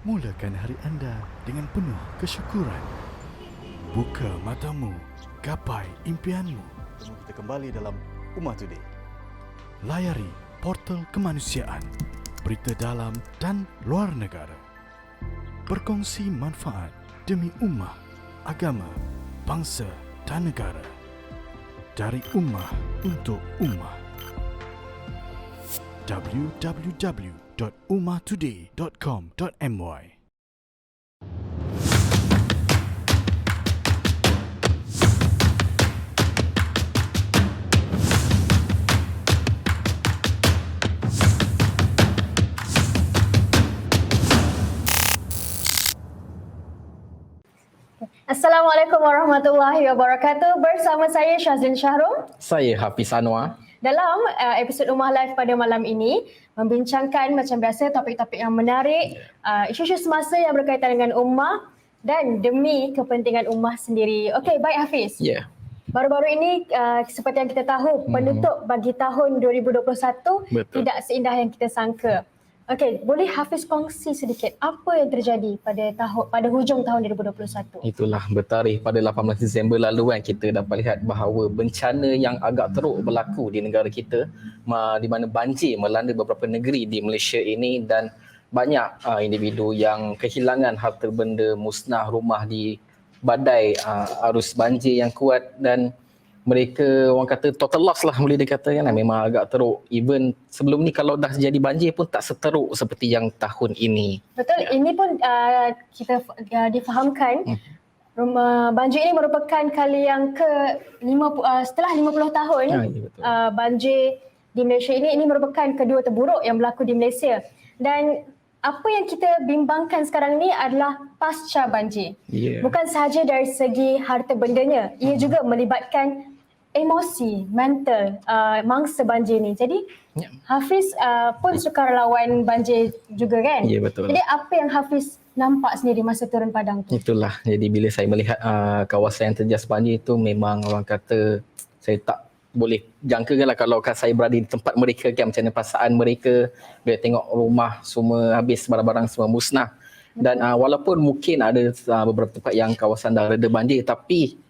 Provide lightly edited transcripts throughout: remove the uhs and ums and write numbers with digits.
Mulakan hari anda dengan penuh kesyukuran. Buka matamu, gapai impianmu. Temu kita kembali dalam Ummah Today. Layari portal kemanusiaan, berita dalam dan luar negara. Berkongsi manfaat demi ummah, agama, bangsa dan negara. Dari ummah untuk ummah. www.ummahtoday.com.my. Assalamualaikum warahmatullahi wabarakatuh. Bersama saya Syazlin Syahrul. Saya Hafiz Anwar. Dalam episod Ummah Live pada malam ini, membincangkan macam biasa topik-topik yang menarik, isu-isu semasa yang berkaitan dengan ummah dan demi kepentingan ummah sendiri. Okey, baik Hafiz. Ya. Baru-baru ini seperti yang kita tahu, penutup bagi tahun 2021 Betul. tidak seindah yang kita sangka. Okey, boleh Hafiz kongsi sedikit apa yang terjadi pada hujung tahun 2021? Itulah bertarikh pada 18 Disember lalu kan kita dapat lihat bahawa bencana yang agak teruk berlaku di negara kita, di mana banjir melanda beberapa negeri di Malaysia ini dan banyak individu yang kehilangan harta benda, musnah rumah di badai arus banjir yang kuat dan mereka orang kata total loss lah boleh dikatakan. Memang agak teruk. Even sebelum ni kalau dah jadi banjir pun tak seteruk seperti yang tahun ini. Betul, ini pun kita difahamkan banjir ini merupakan kali yang setelah 50 tahun Ya, betul. Banjir di Malaysia ini merupakan kedua terburuk yang berlaku di Malaysia. Dan apa yang kita bimbangkan sekarang ni adalah pasca banjir. Yeah. Bukan sahaja dari segi harta bendanya, ia juga melibatkan emosi, mental mangsa banjir ni. Jadi Hafiz pun sukarelawan banjir juga kan? Ya, betul. Jadi apa yang Hafiz nampak sendiri masa turun padang tu? Itulah. Jadi bila saya melihat kawasan yang terjejas banjir itu, memang orang kata saya tak boleh jangkakan lah kalau saya berada di tempat mereka kan, macam mana perasaan mereka bila tengok rumah semua habis, barang-barang semua musnah. Dan walaupun mungkin ada beberapa tempat yang kawasan dah reda banjir, tapi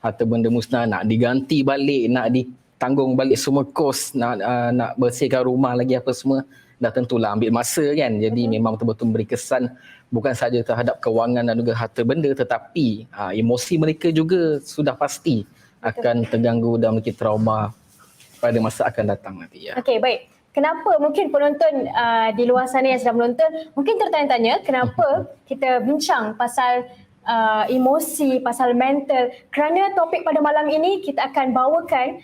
harta benda musnah nak diganti balik, nak ditanggung balik semua kos, nak bersihkan rumah lagi apa semua, dah tentulah ambil masa kan. Jadi memang betul-betul memberi kesan bukan sahaja terhadap kewangan dan juga harta benda, tetapi emosi mereka juga sudah pasti akan terganggu dan memiliki trauma pada masa akan datang nanti. Ya. Okey, baik. Kenapa mungkin penonton di luar sana yang sedang menonton mungkin tertanya-tanya kenapa kita bincang pasal emosi, pasal mental, kerana topik pada malam ini kita akan bawakan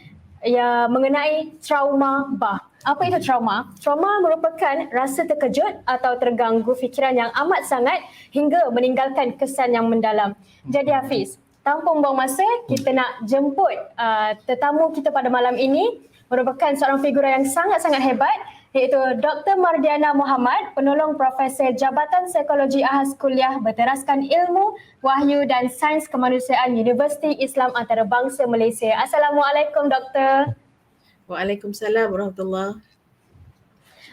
mengenai trauma bah. Apa itu trauma? Trauma merupakan rasa terkejut atau terganggu fikiran yang amat sangat hingga meninggalkan kesan yang mendalam. Jadi Hafiz, tanpa membuang masa, kita nak jemput tetamu kita pada malam ini, merupakan seorang figura yang sangat-sangat hebat, iaitu Dr. Mardiana Muhammad, penolong Profesor Jabatan Psikologi Ahas Kuliah Berteraskan Ilmu, Wahyu dan Sains Kemanusiaan Universiti Islam Antarabangsa Malaysia. Assalamualaikum Doktor. Waalaikumsalam warahmatullahi.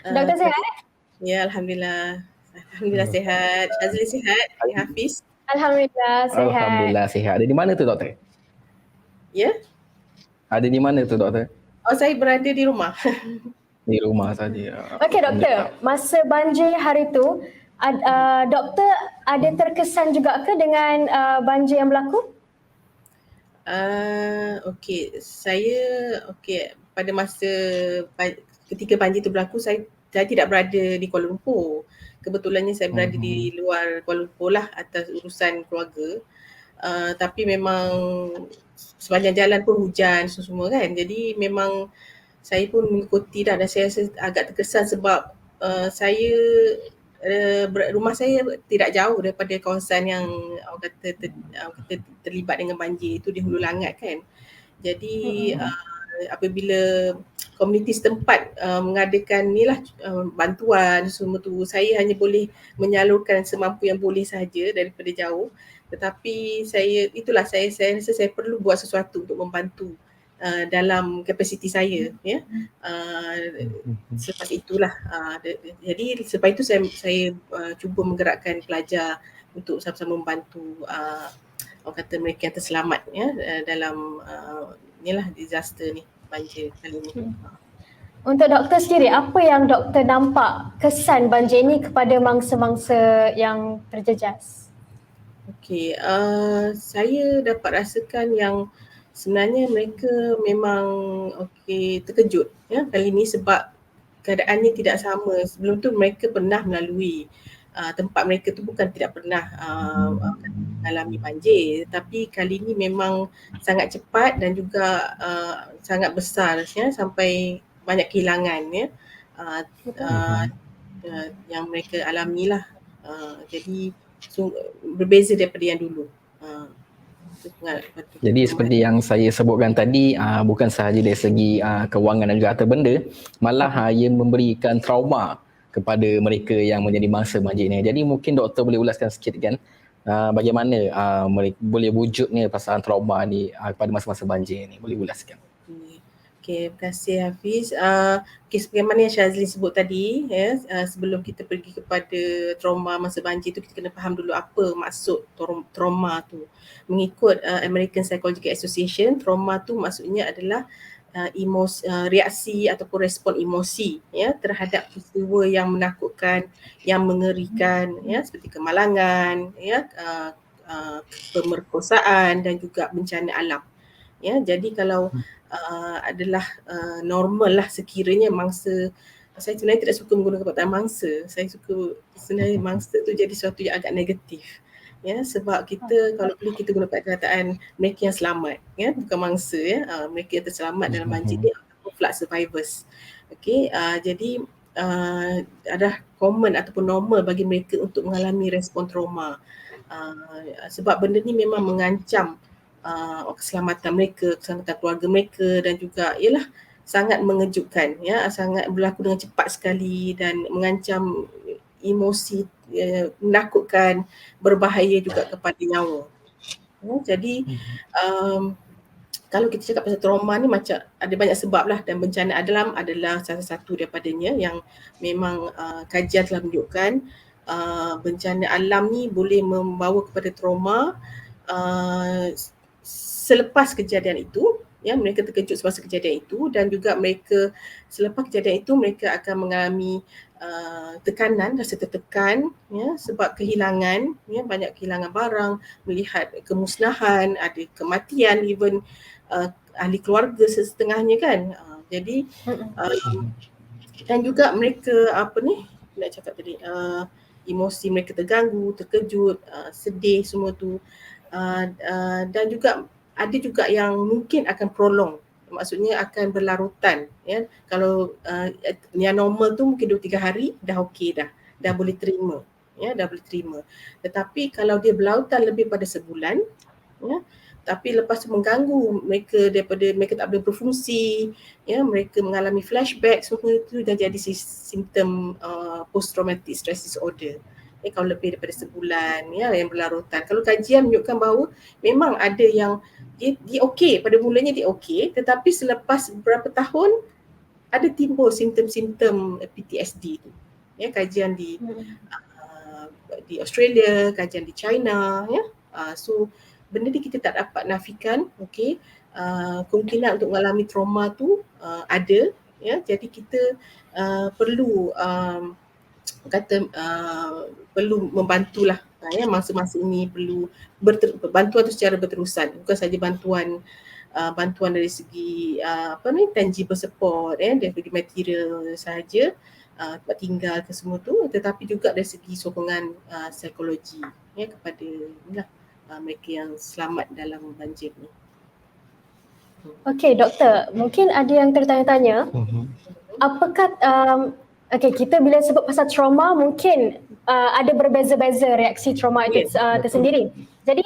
Doktor sihat? Ya, Alhamdulillah. Alhamdulillah sihat. Azli sihat? Ya, Hafiz? Alhamdulillah sihat. Alhamdulillah sihat. Ada di mana tu doktor? Ya? Ada di mana tu doktor? Oh, saya berada di rumah. Di rumah saja. Okey doktor, masa banjir hari tu, doktor ada terkesan juga ke dengan banjir yang berlaku? Okey, pada masa ketika banjir itu berlaku, saya tidak berada di Kuala Lumpur. Kebetulannya saya berada di luar Kuala Lumpur lah atas urusan keluarga. Tapi memang sepanjang jalan pun hujan semua kan. Jadi memang saya pun mengikuti dan saya rasa agak terkesan sebab rumah saya tidak jauh daripada kawasan yang orang kata terlibat dengan banjir itu di Hulu Langat kan. Jadi apabila komuniti setempat mengadakan bantuan semua tu, saya hanya boleh menyalurkan semampu yang boleh sahaja daripada jauh. Tetapi saya rasa saya perlu buat sesuatu untuk membantu dalam kapasiti saya, ya. Selepas itulah jadi selepas itu saya cuba menggerakkan pelajar untuk sama-sama membantu orang kata mereka yang terselamat, ya, dalam inilah disaster ni, banjir kali ni. Untuk doktor sendiri, apa yang doktor nampak kesan banjir ini kepada mangsa-mangsa yang terjejas? Okey, saya dapat rasakan yang sebenarnya mereka memang terkejut, ya, kali ni sebab keadaannya tidak sama. Sebelum tu mereka pernah melalui tempat mereka tu bukan tidak pernah mengalami banjir, tapi kali ni memang sangat cepat dan juga sangat besar, ya, sampai banyak kehilangan, ya, yang mereka alamilah. Jadi berbeza daripada yang dulu. Jadi seperti yang saya sebutkan tadi, bukan sahaja dari segi kewangan dan juga harta benda, malah ia memberikan trauma kepada mereka yang menjadi mangsa banjir ni. Jadi mungkin doktor boleh ulaskan sikit kan, bagaimana boleh wujudnya pasaran trauma ni kepada masa-masa banjir ni, boleh ulaskan? Okey, terima kasih Hafiz. Sebagaimana yang Syazli sebut tadi, ya, sebelum kita pergi kepada trauma masa banjir tu, kita kena faham dulu apa maksud trauma tu. Mengikut American Psychological Association, trauma tu maksudnya adalah reaksi ataupun respon emosi, ya, terhadap peristiwa yang menakutkan, yang mengerikan, ya, seperti kemalangan, ya, pemerkosaan dan juga bencana alam. Ya, jadi kalau adalah normal lah sekiranya mangsa, saya sebenarnya tidak suka menggunakan perkataan mangsa, saya suka sebenarnya mangsa tu jadi sesuatu yang agak negatif, ya, sebab kita kalau boleh kita guna perkataan mereka yang selamat, ya, bukan mangsa, ya, mereka yang terselamat dalam banjir ni ataupun flood survivors. Okey, jadi adalah common ataupun normal bagi mereka untuk mengalami respon trauma, sebab benda ni memang mengancam keselamatan mereka, keselamatan keluarga mereka dan juga ialah sangat mengejutkan, ya, sangat berlaku dengan cepat sekali dan mengancam emosi, menakutkan, berbahaya juga kepada nyawa. Ya, jadi kalau kita cakap pasal trauma ni macam ada banyak sebab lah, dan bencana alam adalah salah satu daripadanya yang memang kajian telah menunjukkan bencana alam ni boleh membawa kepada trauma selepas kejadian itu, ya, mereka terkejut semasa kejadian itu, dan juga mereka selepas kejadian itu mereka akan mengalami tekanan, rasa tertekan, ya, sebab kehilangan, ya, banyak kehilangan barang, melihat kemusnahan, ada kematian, even ahli keluarga setengahnya kan. Jadi dan juga mereka nak cakap tadi, emosi mereka terganggu, terkejut, sedih, semua tu. Dan juga ada juga yang mungkin akan prolong, maksudnya akan berlarutan, ya. Kalau yang normal tu mungkin 2-3 hari dah okey dah boleh terima, ya, dah boleh terima. Tetapi kalau dia berlarutan lebih pada sebulan, ya, tapi lepas tu mengganggu mereka daripada mereka tak boleh berfungsi, ya, mereka mengalami flashback, semua itu dah jadi simptom post traumatic stress disorder. Kalau lebih daripada sebulan, ya, yang berlarutan. Kalau kajian menunjukkan bahawa memang ada yang dia okey, pada mulanya dia okey, tetapi selepas beberapa tahun ada timbul simptom-simptom PTSD tu. Ya, kajian di Australia, kajian di China, ya. So benda ni kita tak dapat nafikan, okey. Kemungkinan untuk mengalami trauma tu ada, ya. Jadi kita perlu perlu membantulah, ya, masa-masa ini perlu bantuan tu secara berterusan, bukan saja bantuan dari segi tangible support, dari segi material sahaja, tempat tinggal ke semua tu, tetapi juga dari segi sokongan psikologi, ya, kepada mereka yang selamat dalam banjir ni. Okey, doktor, mungkin ada yang tertanya-tanya, apakah kita bila sebut pasal trauma mungkin ada berbeza-beza reaksi trauma itu tersendiri. Jadi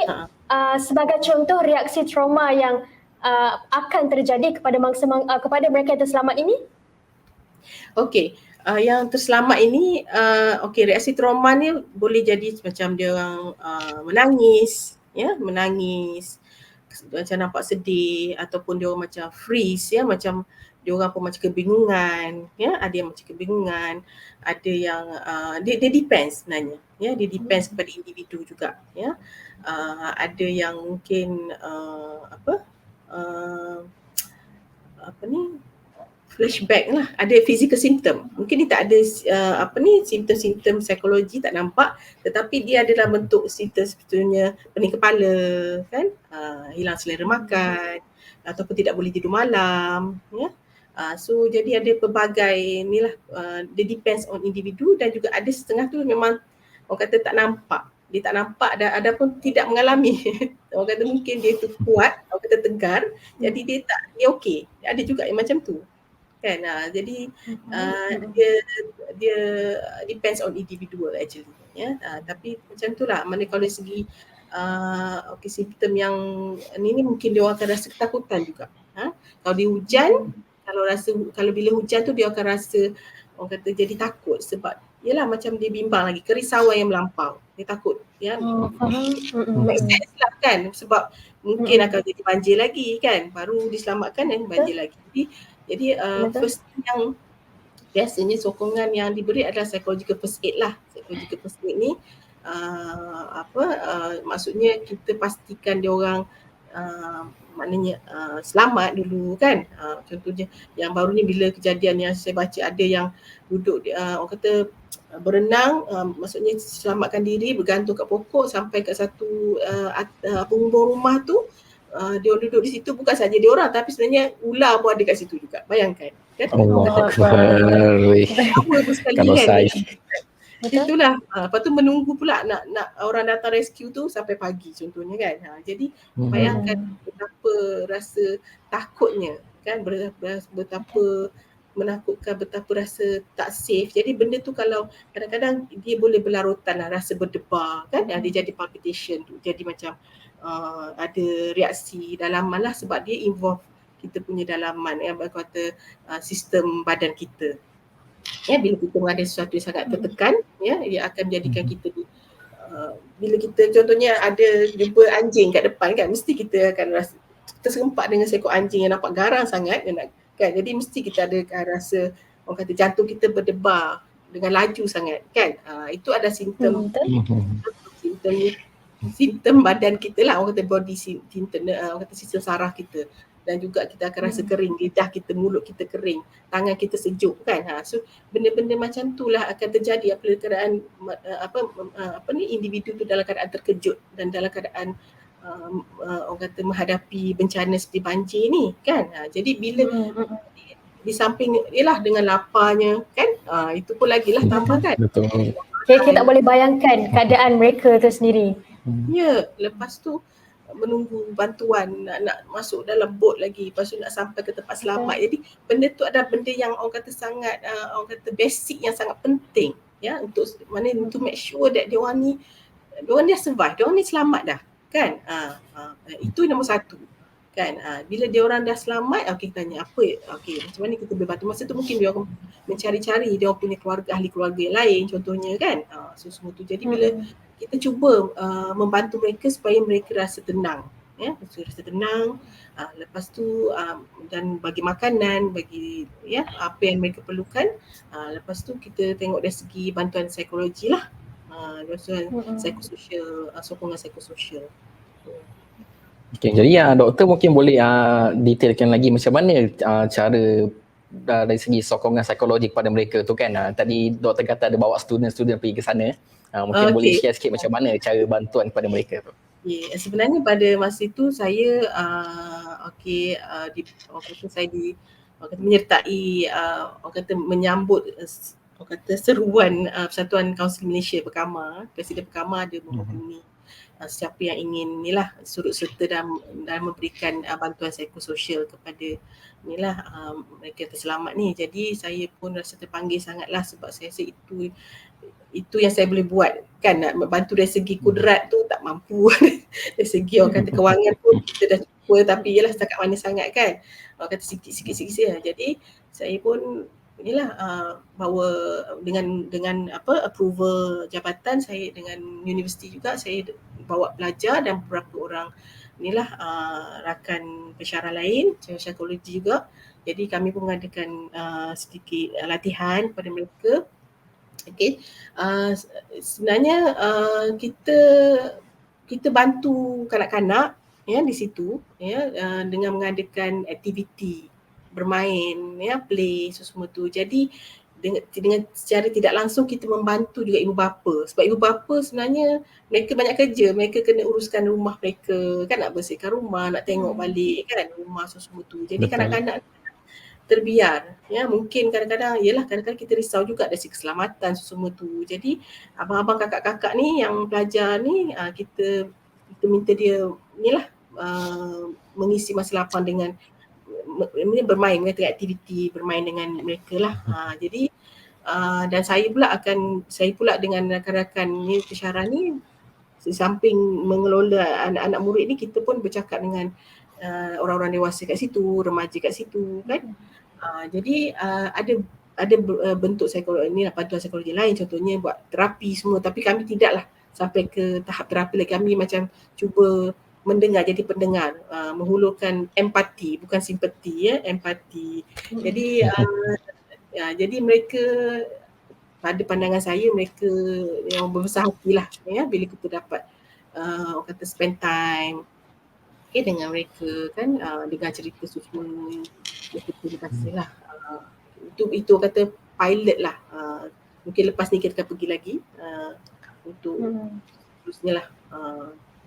sebagai contoh reaksi trauma yang akan terjadi kepada kepada mereka yang terselamat ini? Okey, yang terselamat ini, reaksi trauma ni boleh jadi macam dia orang menangis, ya, menangis, macam nampak sedih ataupun dia orang macam freeze ya, macam dia orang pun macam kebingungan ya, ada yang macam kebingungan, ada yang dia depends sebenarnya ya, dia depends kepada individu juga ya. Ada yang mungkin apa ni, flashback lah, ada physical symptom. Mungkin dia tak ada simptom-simptom psikologi tak nampak, tetapi dia adalah bentuk simptom sebetulnya pening kepala kan, hilang selera makan ataupun tidak boleh tidur malam ya. So jadi ada pelbagai inilah, dia depends on individu, dan juga ada setengah tu memang orang kata tak nampak. Dia tak nampak, ada pun tidak mengalami. Orang kata mungkin dia tu kuat, orang kata tegar, jadi dia okey. Ada juga yang macam tu. Kan, jadi dia depends on individual actually ya. Tapi macam itulah, mana kalau dari segi simptom yang ni mungkin dia orang akan rasa ketakutan juga. Kalau dia hujan, kalau bila hujan tu dia akan rasa, orang kata jadi takut, sebab yalah macam dia bimbang lagi, kerisauan yang melampau, dia takut ya. Make sense lah kan, sebab mungkin akan jadi banjir lagi kan, baru diselamatkan dan banjir lagi. Jadi first yang biasanya sokongan yang diberi adalah psychological first aid lah. Psychological first aid ni maksudnya kita pastikan dia orang maknanya selamat dulu kan. Contohnya yang baru ni, bila kejadian yang saya baca, ada yang duduk orang kata berenang, maksudnya selamatkan diri, bergantung kat pokok sampai kat satu penghubung rumah tu. Dia orang duduk di situ, bukan saja dia orang tapi sebenarnya ular pun ada kat situ juga. Bayangkan kan. Allah Akbar. Sama pun sekali Kalau kan. saya Itulah. Lepas tu menunggu pula nak orang datang rescue tu sampai pagi contohnya kan. Jadi bayangkan betapa rasa takutnya kan, betapa menakutkan, betapa rasa tak safe. Jadi benda tu kalau kadang-kadang dia boleh berlarutan lah, rasa berdebar kan, dia jadi palpitation tu, jadi macam ada reaksi dalaman lah, sebab dia involve kita punya dalaman yang berkata sistem badan kita. Ya, bila kita menghadapi sesuatu yang sangat tertekan, ya, ia akan menjadikan kita bila kita contohnya ada jumpa anjing kat depan kan, mesti kita akan rasa terserempak dengan seekor anjing yang nampak garang sangat kan. Jadi mesti kita ada rasa, orang kata jantung kita berdebar dengan laju sangat kan. Itu ada simptom simptom badan kita lah, orang kata body symptom, orang kata sistem saraf kita. Dan juga kita akan rasa kering, lidah kita, mulut kita kering, tangan kita sejuk kan. So benda-benda macam itulah akan terjadi apabila keadaan individu tu dalam keadaan terkejut dan dalam keadaan orang kata menghadapi bencana seperti banjir ni kan. Jadi bila di samping ialah dengan laparnya kan, itu pun lagilah tambah kan. betul. Kita tak boleh bayangkan keadaan mereka tu sendiri. Ya, lepas tu menunggu bantuan, nak masuk dalam bot lagi, lepas tu nak sampai ke tempat selamat. Jadi benda tu ada benda yang orang kata sangat orang kata basic, yang sangat penting ya, untuk mana to make sure that dia orang ni survive, dia orang ni selamat dah kan. Itu nombor satu kan. Bila dia orang dah selamat, kita tanya macam mana kita boleh bantu. Masa tu mungkin dia orang mencari-cari dia orang punya keluarga, ahli keluarga yang lain contohnya kan. So semua tu, jadi bila kita cuba membantu mereka supaya mereka rasa tenang ya, rasa tenang, lepas tu dan bagi makanan, bagi ya apa yang mereka perlukan. Lepas tu kita tengok dari segi bantuan psikologi lah, bantuan psikososial, sokongan psikososial. Okay, jadi doktor mungkin boleh detailkan lagi macam mana cara dari segi sokongan psikologi kepada mereka tu kan. Tadi doktor kata ada bawa student-student pergi ke sana. Mungkin boleh share sikit macam mana cara bantuan kepada mereka tu. Sebenarnya pada masa itu saya menyertai orang kata menyambut orang kata seruan Persatuan Kaunseling Malaysia Perkama. Presiden Perkama ada menghubungi siapa yang ingin surut serta dalam memberikan bantuan psikososial kepada mereka terselamat ni. Jadi saya pun rasa terpanggil sangatlah, sebab saya rasa itu yang saya boleh buat kan. Nak bantu dari segi kudrat tu tak mampu. Dari segi orang kata kewangan pun kita dah cuba, tapi ialah setakat mana sangat kan. Orang kata sikit-sikit. Jadi saya pun bawa dengan approval jabatan saya dengan universiti juga, saya bawa pelajar dan beberapa orang inilah rakan pensyarah lain, psikologi juga. Jadi kami pun mengadakan sedikit latihan pada mereka. Okey. Sebenarnya kita bantu kanak-kanak ya di situ ya dengan mengadakan aktiviti bermain ya, play semua tu. Jadi dengan secara tidak langsung kita membantu juga ibu bapa, sebab ibu bapa sebenarnya mereka banyak kerja, mereka kena uruskan rumah mereka kan, nak bersihkan rumah, nak tengok balik kan rumah semua tu. Jadi Betul. kanak-kanak terbiar ya, mungkin kadang-kadang kita risau juga dari segi keselamatan semua tu. Jadi abang-abang kakak-kakak ni yang pelajar ni kita minta dia inilah mengisi masa lapang dengan bermain, mengadakan aktiviti bermain dengan mereka lah. Jadi dan saya pula dengan rakan-rakan ni pensyarah ni, di samping mengelola anak-anak murid ni, kita pun bercakap dengan orang-orang dewasa kat situ, remaja kat situ kan. Jadi ada bentuk psikologi ni lah, bantuan psikologi lain, contohnya buat terapi semua, tapi kami tidaklah sampai ke tahap terapi lagi. Kami macam cuba mendengar, jadi pendengar, menghulurkan empati, bukan simpati ya, empati. Jadi jadi mereka, pada pandangan saya, mereka yang berbesar hatilah ya bila kita dapat orang kata spend time dengan mereka kan, dengar cerita semua, mereka terima kasih lah. Itu kata pilot lah. Mungkin lepas ni kita akan pergi lagi untuk terusnya lah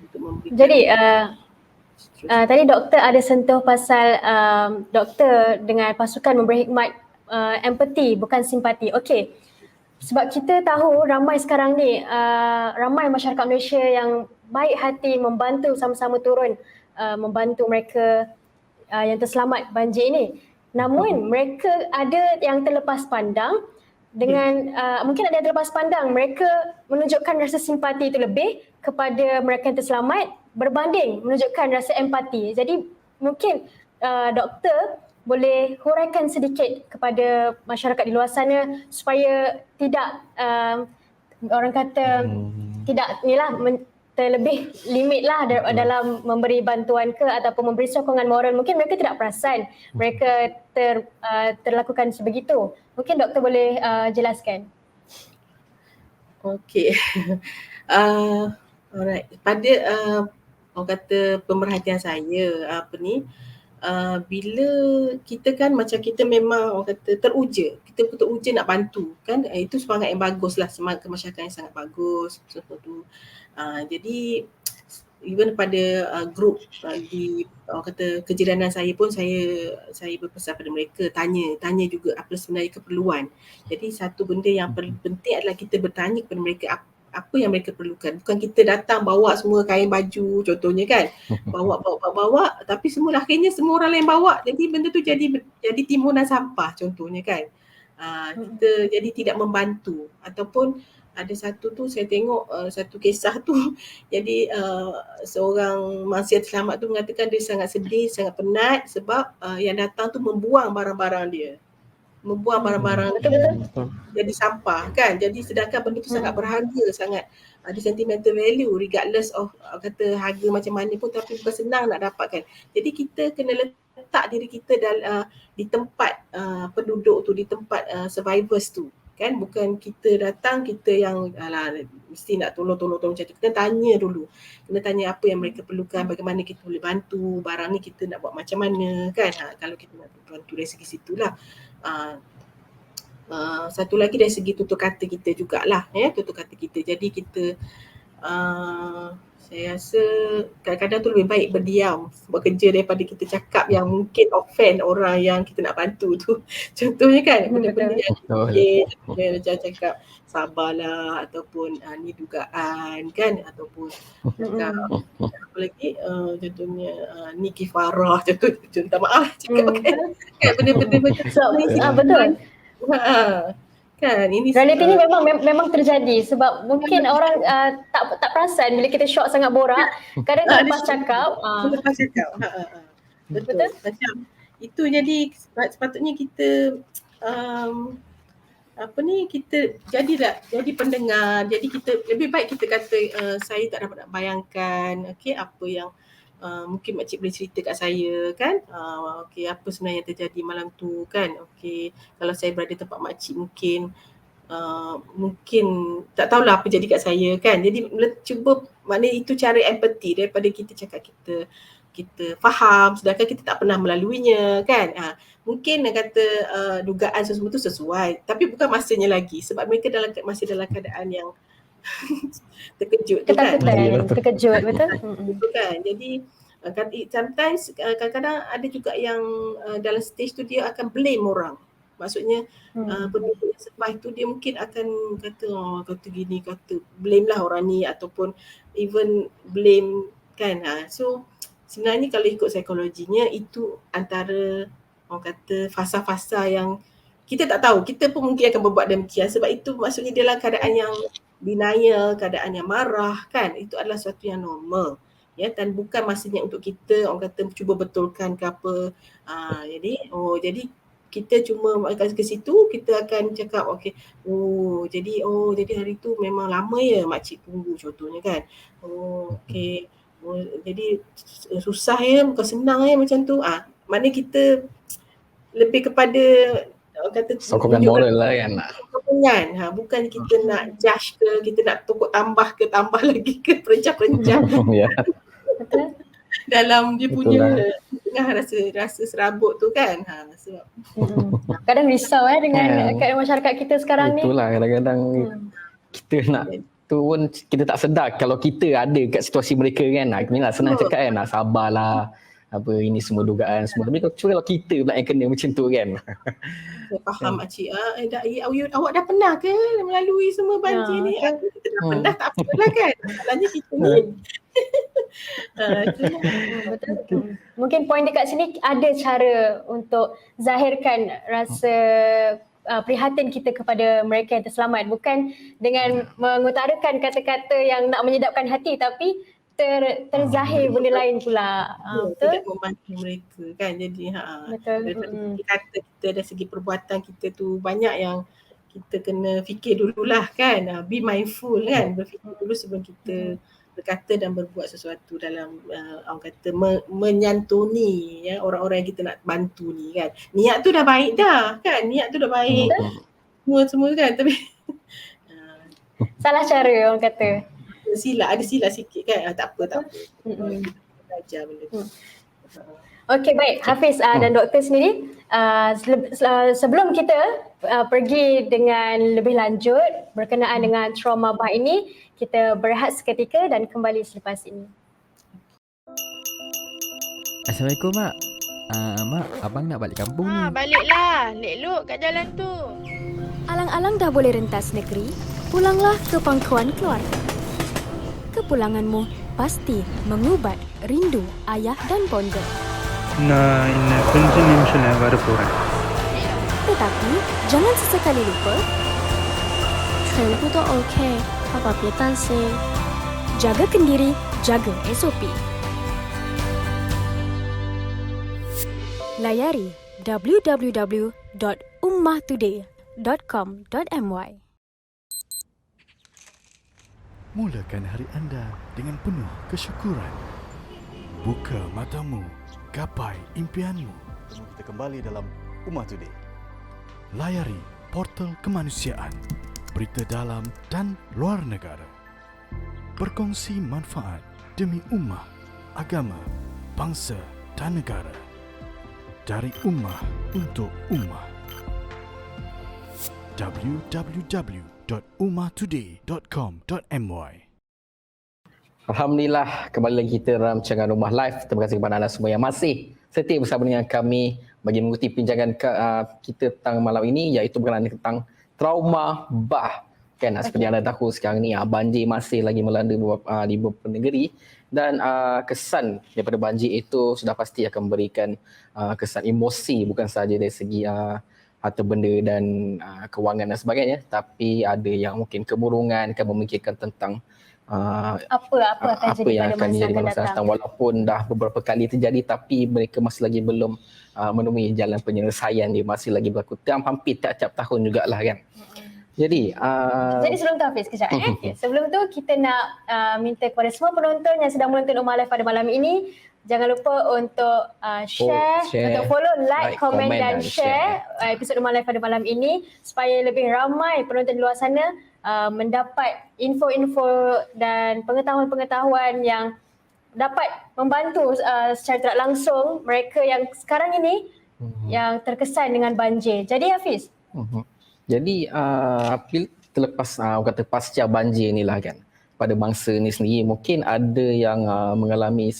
untuk memberikan. Jadi tadi doktor ada sentuh pasal doktor dengan pasukan memberi hikmat empati bukan simpati. Okey. Sebab kita tahu ramai sekarang ni, ramai masyarakat Malaysia yang baik hati membantu sama-sama turun membantu mereka yang terselamat banjir ini. Namun mereka ada yang terlepas pandang dengan mungkin ada yang terlepas pandang, mereka menunjukkan rasa simpati itu lebih kepada mereka yang terselamat berbanding menunjukkan rasa empati. Jadi mungkin doktor boleh huraikan sedikit kepada masyarakat di luar sana supaya tidak orang kata tidak terlebih limit lah dalam memberi bantuan ke ataupun memberi sokongan moral. Mungkin mereka tidak perasan mereka terlakukan sebegitu. Mungkin doktor boleh jelaskan. Okey. Alright. Pada orang kata pemerhatian saya bila kita kan macam kita memang orang kata teruja, kita teruja nak bantu kan, itu semangat yang bagus lah, semangat kemasyarakatan yang sangat bagus seperti tu. Jadi even pada group di orang kata kejiranan saya pun saya berpesan pada mereka, tanya juga apa sebenarnya keperluan. Jadi satu benda yang paling penting adalah kita bertanya kepada mereka apa yang mereka perlukan. Bukan kita datang bawa semua kain baju contohnya kan, bawa tapi semua akhirnya semua orang lain bawa, jadi benda tu jadi timbunan sampah contohnya kan. Kita jadi tidak membantu. Ataupun ada satu tu saya tengok satu kisah tu, jadi seorang manusia selamat tu mengatakan dia sangat sedih, sangat penat sebab yang datang tu membuang barang-barang dia, jadi sampah kan. Jadi sedangkan benda tu sangat berharga, sangat ada sentimental value regardless of kata harga macam mana pun, tapi bukan senang nak dapatkan. Jadi kita kena letak diri kita di tempat penduduk tu, di tempat survivors tu kan. Bukan kita datang kita yang mesti nak tolong macam tu. Kita tanya dulu, kena tanya apa yang mereka perlukan, bagaimana kita boleh bantu, barang ni kita nak buat macam mana kan. Kalau kita nak bantu dari segi situlah. Satu lagi dari segi tutur kata kita jugalah tutur kata kita. Jadi kita saya rasa kadang-kadang tu lebih baik berdiam buat kerja daripada kita cakap yang mungkin offend orang yang kita nak bantu tu. Contohnya kan benda-benda yang macam cakap sabarlah, ataupun ni dugaan kan, ataupun cakap apa lagi contohnya ni kifarah, contoh minta maaf cakap kan benda-benda macam Betul. Kan ini realiti ni memang terjadi sebab mungkin orang tak perasan bila kita shock sangat borak, kadang lepas cakap betul. Macam itu, jadi sepatutnya kita kita jadi pendengar. Jadi kita lebih baik kita kata saya tak dapat nak bayangkan apa yang mungkin makcik boleh cerita kat saya kan, okey apa sebenarnya yang terjadi malam tu kan. Okey, kalau saya berada tempat makcik mungkin tak tahulah apa jadi kat saya kan. Jadi cuba, maknanya itu cara empathy daripada kita cakap kita faham sedangkan kita tak pernah melaluinya kan. Mungkin nak kata dugaan semua tu sesuai tapi bukan masanya lagi sebab mereka masih dalam keadaan yang terkejut tu kan. Ketakutan, terkejut, betul? Betul kan. Jadi sometimes kadang-kadang ada juga yang dalam stage tu dia akan blame orang. Maksudnya penduduk yang survive tu dia mungkin akan kata gini, kata blame lah orang ni ataupun even blame kan. So sebenarnya kalau ikut psikologinya itu antara orang kata fasa-fasa yang kita tak tahu, kita pun mungkin akan berbuat demikian sebab itu maksudnya dalam keadaan yang denial, keadaan yang marah kan, itu adalah sesuatu yang normal ya, dan bukan masanya untuk kita orang kata cuba betulkan ke apa. Jadi kita cuma ke situ kita akan cakap jadi hari tu memang lama ya makcik tunggu contohnya kan. Jadi susah ya, bukan senang ya macam tu. Maknanya kita lebih kepada kata sokongan moral lah kan. Sokongan, bukan kita nak judge ke, kita nak tambah lagi ke perencah-perencah. Ya. Dalam dia punya tengah rasa serabut tu kan. Sebab Kadang risau dengan keadaan masyarakat kita sekarang ni. Itulah kadang-kadang kita nak tu pun kita tak sedar kalau kita ada kat situasi mereka kan. Inilah senang cakap kan, nak sabarlah, apa ini semua dugaan semua. Tapi kalau kita pula yang kena macam tu kan. Saya faham makcik. Awak dah pernah ke melalui semua banjir ni? Kita dah pernah, tak apalah kan. Masalahnya kita ni. Betul. Mungkin poin dekat sini ada cara untuk zahirkan rasa prihatin kita kepada mereka yang terselamat, bukan dengan mengutarakan kata-kata yang nak menyedapkan hati tapi terzahir benda lain pula. Betul? Tidak membantu mereka kan. Jadi betul. Dari segi kata kita, dari segi perbuatan kita tu banyak yang kita kena fikir dululah kan. Be mindful kan, berfikir dulu sebelum kita berkata dan berbuat sesuatu dalam orang kata menyantuni ya orang-orang yang kita nak bantu ni kan. Niat tu dah baik dah kan, niat tu dah baik semua kan, tapi salah cara orang kata. ada silap sikit kan. Tak apa. Belajar benda tu. Okey, baik Hafiz dan doktor sendiri, sebelum kita pergi dengan lebih lanjut berkenaan dengan trauma bah ini, kita berehat seketika dan kembali selepas ini. Assalamualaikum Mak. Mak, abang nak balik kampung ni. Baliklah. Lek-luk kat jalan tu. Alang-alang dah boleh rentas negeri, pulanglah ke pangkuan keluarga. Kepulanganmu pasti mengubat rindu ayah dan bonda. நான் இன்னும் கொஞ்ச நிமிஷம் வர போறேன். Tetapi jangan sesekali lupa 全部都 OK， 爸爸别担心。 jagakan diri, jaga SOP. Layari www.ummahtoday.com.my. Mulakan hari anda dengan penuh kesyukuran. Buka matamu, gapai impianmu. Temu kita kembali dalam Ummah Today. Layari portal kemanusiaan, berita dalam dan luar negara. Berkongsi manfaat demi ummah, agama, bangsa dan negara. Dari ummah untuk ummah. www.ummahtoday.com.my. Alhamdulillah, kembali lagi kita dalam Rancangan Rumah Live. Terima kasih kepada anda semua yang masih setia bersama dengan kami bagi mengikuti perbincangan kita tentang malam ini, iaitu berkenaan tentang trauma bah. Kan, seperti anda tahu sekarang ni banjir masih lagi melanda di beberapa negeri dan kesan daripada banjir itu sudah pasti akan memberikan kesan emosi, bukan sahaja dari segi harta benda dan kewangan dan sebagainya, tapi ada yang mungkin kemurungan, akan memikirkan tentang apa akan jadi yang pada akan jadi masa datang. Walaupun dah beberapa kali terjadi tapi mereka masih lagi belum menemui jalan penyelesaian, dia masih lagi berlaku hampir tiap-tiap tahun jugalah kan. Jadi sebelum tu Hafiz kejap Sebelum tu kita nak minta kepada semua penonton yang sedang menonton Ummah Live pada malam ini, Jangan lupa untuk share, untuk follow, like, komen dan share episod Rumah Live pada malam ini supaya lebih ramai penonton di luar sana mendapat info-info dan pengetahuan-pengetahuan yang dapat membantu secara tidak langsung mereka yang sekarang ini yang terkesan dengan banjir. Jadi Hafiz. Jadi terlepas orang kata pasca banjir ni lah kan, pada bangsa ni sendiri mungkin ada yang mengalami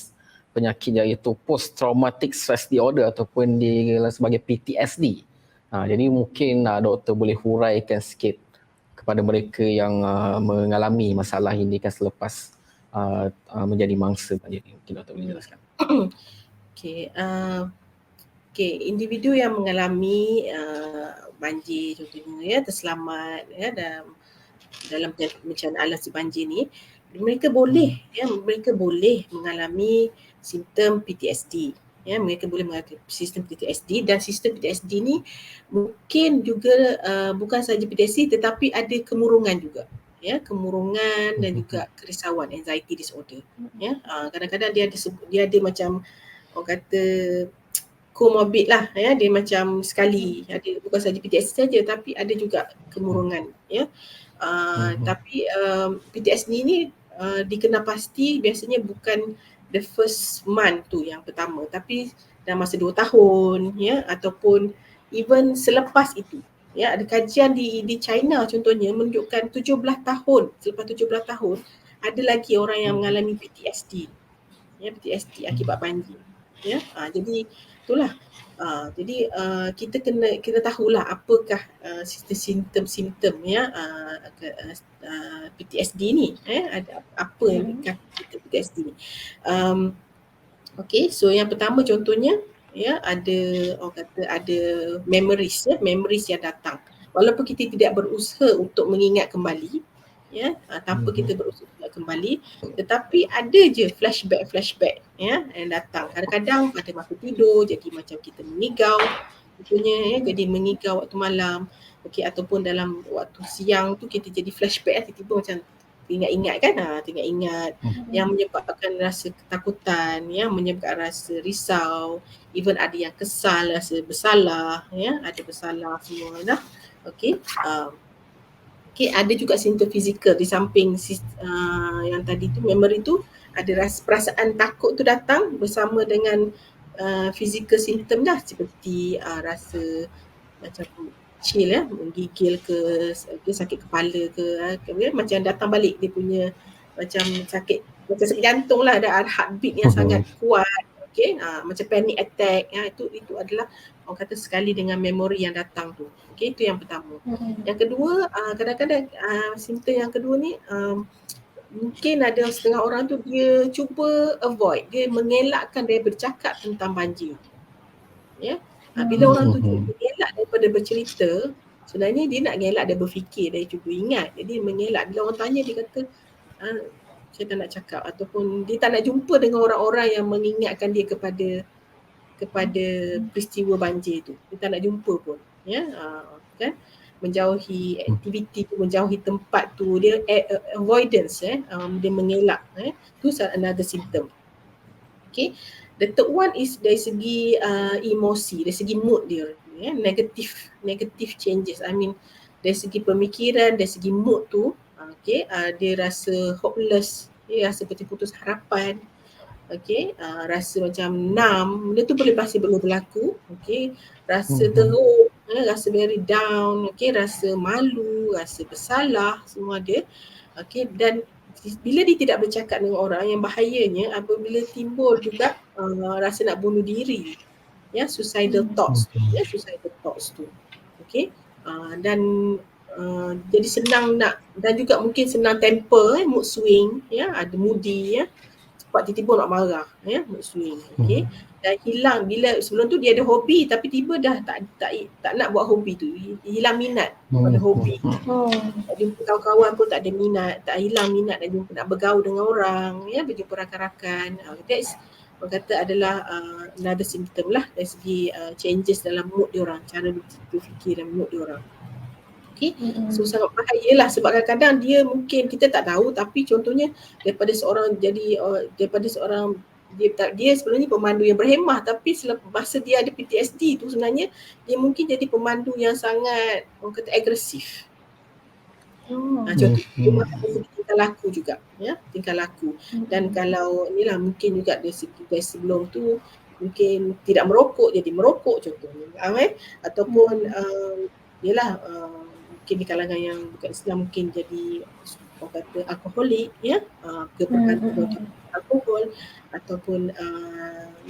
penyakit iaitu post traumatic stress disorder ataupun digelar sebagai PTSD. Jadi mungkin doktor boleh huraikan sikit kepada mereka yang mengalami masalah ini kan selepas menjadi mangsa banjir ni. Mungkin doktor boleh jelaskan. Individu yang mengalami banjir contohnya terselamat dalam bencana alam si banjir ni, mereka boleh mengalami simptom PTSD. Mereka boleh mengalami sistem PTSD, dan sistem PTSD ni mungkin juga bukan sahaja PTSD tetapi ada kemurungan juga. Kemurungan dan juga kerisauan, anxiety disorder. Kadang-kadang dia ada macam orang kata komorbid lah, dia macam sekali ada, bukan saja PTSD saja tapi ada juga kemurungan. Tapi PTSD ni dikenal pasti biasanya bukan the first month tu yang pertama, tapi dalam masa 2 tahun ataupun even selepas itu. Ada kajian di China contohnya menunjukkan 17 tahun, selepas 17 tahun ada lagi orang yang mengalami PTSD. PTSD akibat banjir. Jadi itulah. Jadi kita kena tahulah apakah simptom-simptom PTSD ni. Ada apa yang kita PTSD ni. So yang pertama contohnya ada orang kata ada memories yang datang. Walaupun kita tidak berusaha untuk mengingat kembali, tanpa kita berusaha kembali, tetapi ada je flashback yang datang. Kadang-kadang pada masa tidur jadi macam kita mengigau, contohnya jadi mengigau waktu malam, ataupun dalam waktu siang tu kita jadi flashback, tiba-tiba macam ingat-ingat kan, ingat yang menyebabkan rasa ketakutan, menyebabkan rasa risau, even ada yang kesal, rasa bersalah, ada bersalah semua dah. Ada juga simptom fizikal di samping yang tadi tu memory tu, ada perasaan takut tu datang bersama dengan physical symptom dah, seperti rasa macam chill, menggigil ke, sakit kepala ke, macam datang balik dia punya macam sakit jantung lah, ada heartbeat yang sangat kuat, macam panic attack, itu adalah orang kata sekali dengan memori yang datang tu. Itu yang pertama. Yang kedua, kadang-kadang simptom yang kedua ni mungkin ada setengah orang tu dia cuba avoid, dia mengelakkan dia bercakap tentang banjir. Bila orang tu mengelak daripada bercerita, sebenarnya dia nak gelak dia berfikir, dia cuba ingat. Jadi mengelak, bila orang tanya dia kata saya tak nak cakap, ataupun dia tak nak jumpa dengan orang-orang yang mengingatkan dia kepada peristiwa banjir tu. Dia tak nak jumpa pun. Kan? Menjauhi aktiviti tu, menjauhi tempat tu, dia avoidance, dia mengelak. Tu another symptom. The third one is dari segi emosi, dari segi mood dia, negative changes. I mean dari segi pemikiran, dari segi mood tu, dia rasa hopeless, dia rasa seperti putus harapan, rasa macam numb, benda tu boleh berlaku, rasa teruk, rasa very down, rasa malu, rasa bersalah, semua ada. Dan bila dia tidak bercakap dengan orang, yang bahayanya apabila timbul juga rasa nak bunuh diri, suicidal thoughts tu, dan jadi senang nak, dan juga mungkin senang temper, mood swing, ada moody, cepat tiba-tiba nak marah, mood swing, dan hilang bila sebelum tu dia ada hobi tapi tiba dah tak nak buat hobi tu, hilang minat pada hobi. Tak jumpa kawan-kawan pun tak ada minat, tak hilang minat nak bergaul dengan orang, berjumpa rakan-rakan. That's orang kata adalah another symptom lah dari segi changes dalam mood diorang, cara berfikir dan mood diorang. So sangat bahayalah, sebab kadang-kadang dia mungkin kita tak tahu, tapi contohnya daripada seorang dia sebenarnya pemandu yang berhemah, tapi masa dia ada PTSD tu sebenarnya dia mungkin jadi pemandu yang sangat orang kata agresif. Contoh rumah ada segi tingkah laku juga, ya, tingkah laku. Dan kalau inilah mungkin juga dari sebelum tu mungkin tidak merokok jadi merokok contohnya, ataupun mungkin di kalangan yang bukan Islam mungkin jadi orang kata alkoholik, ya, keperkatan alkohol, ataupun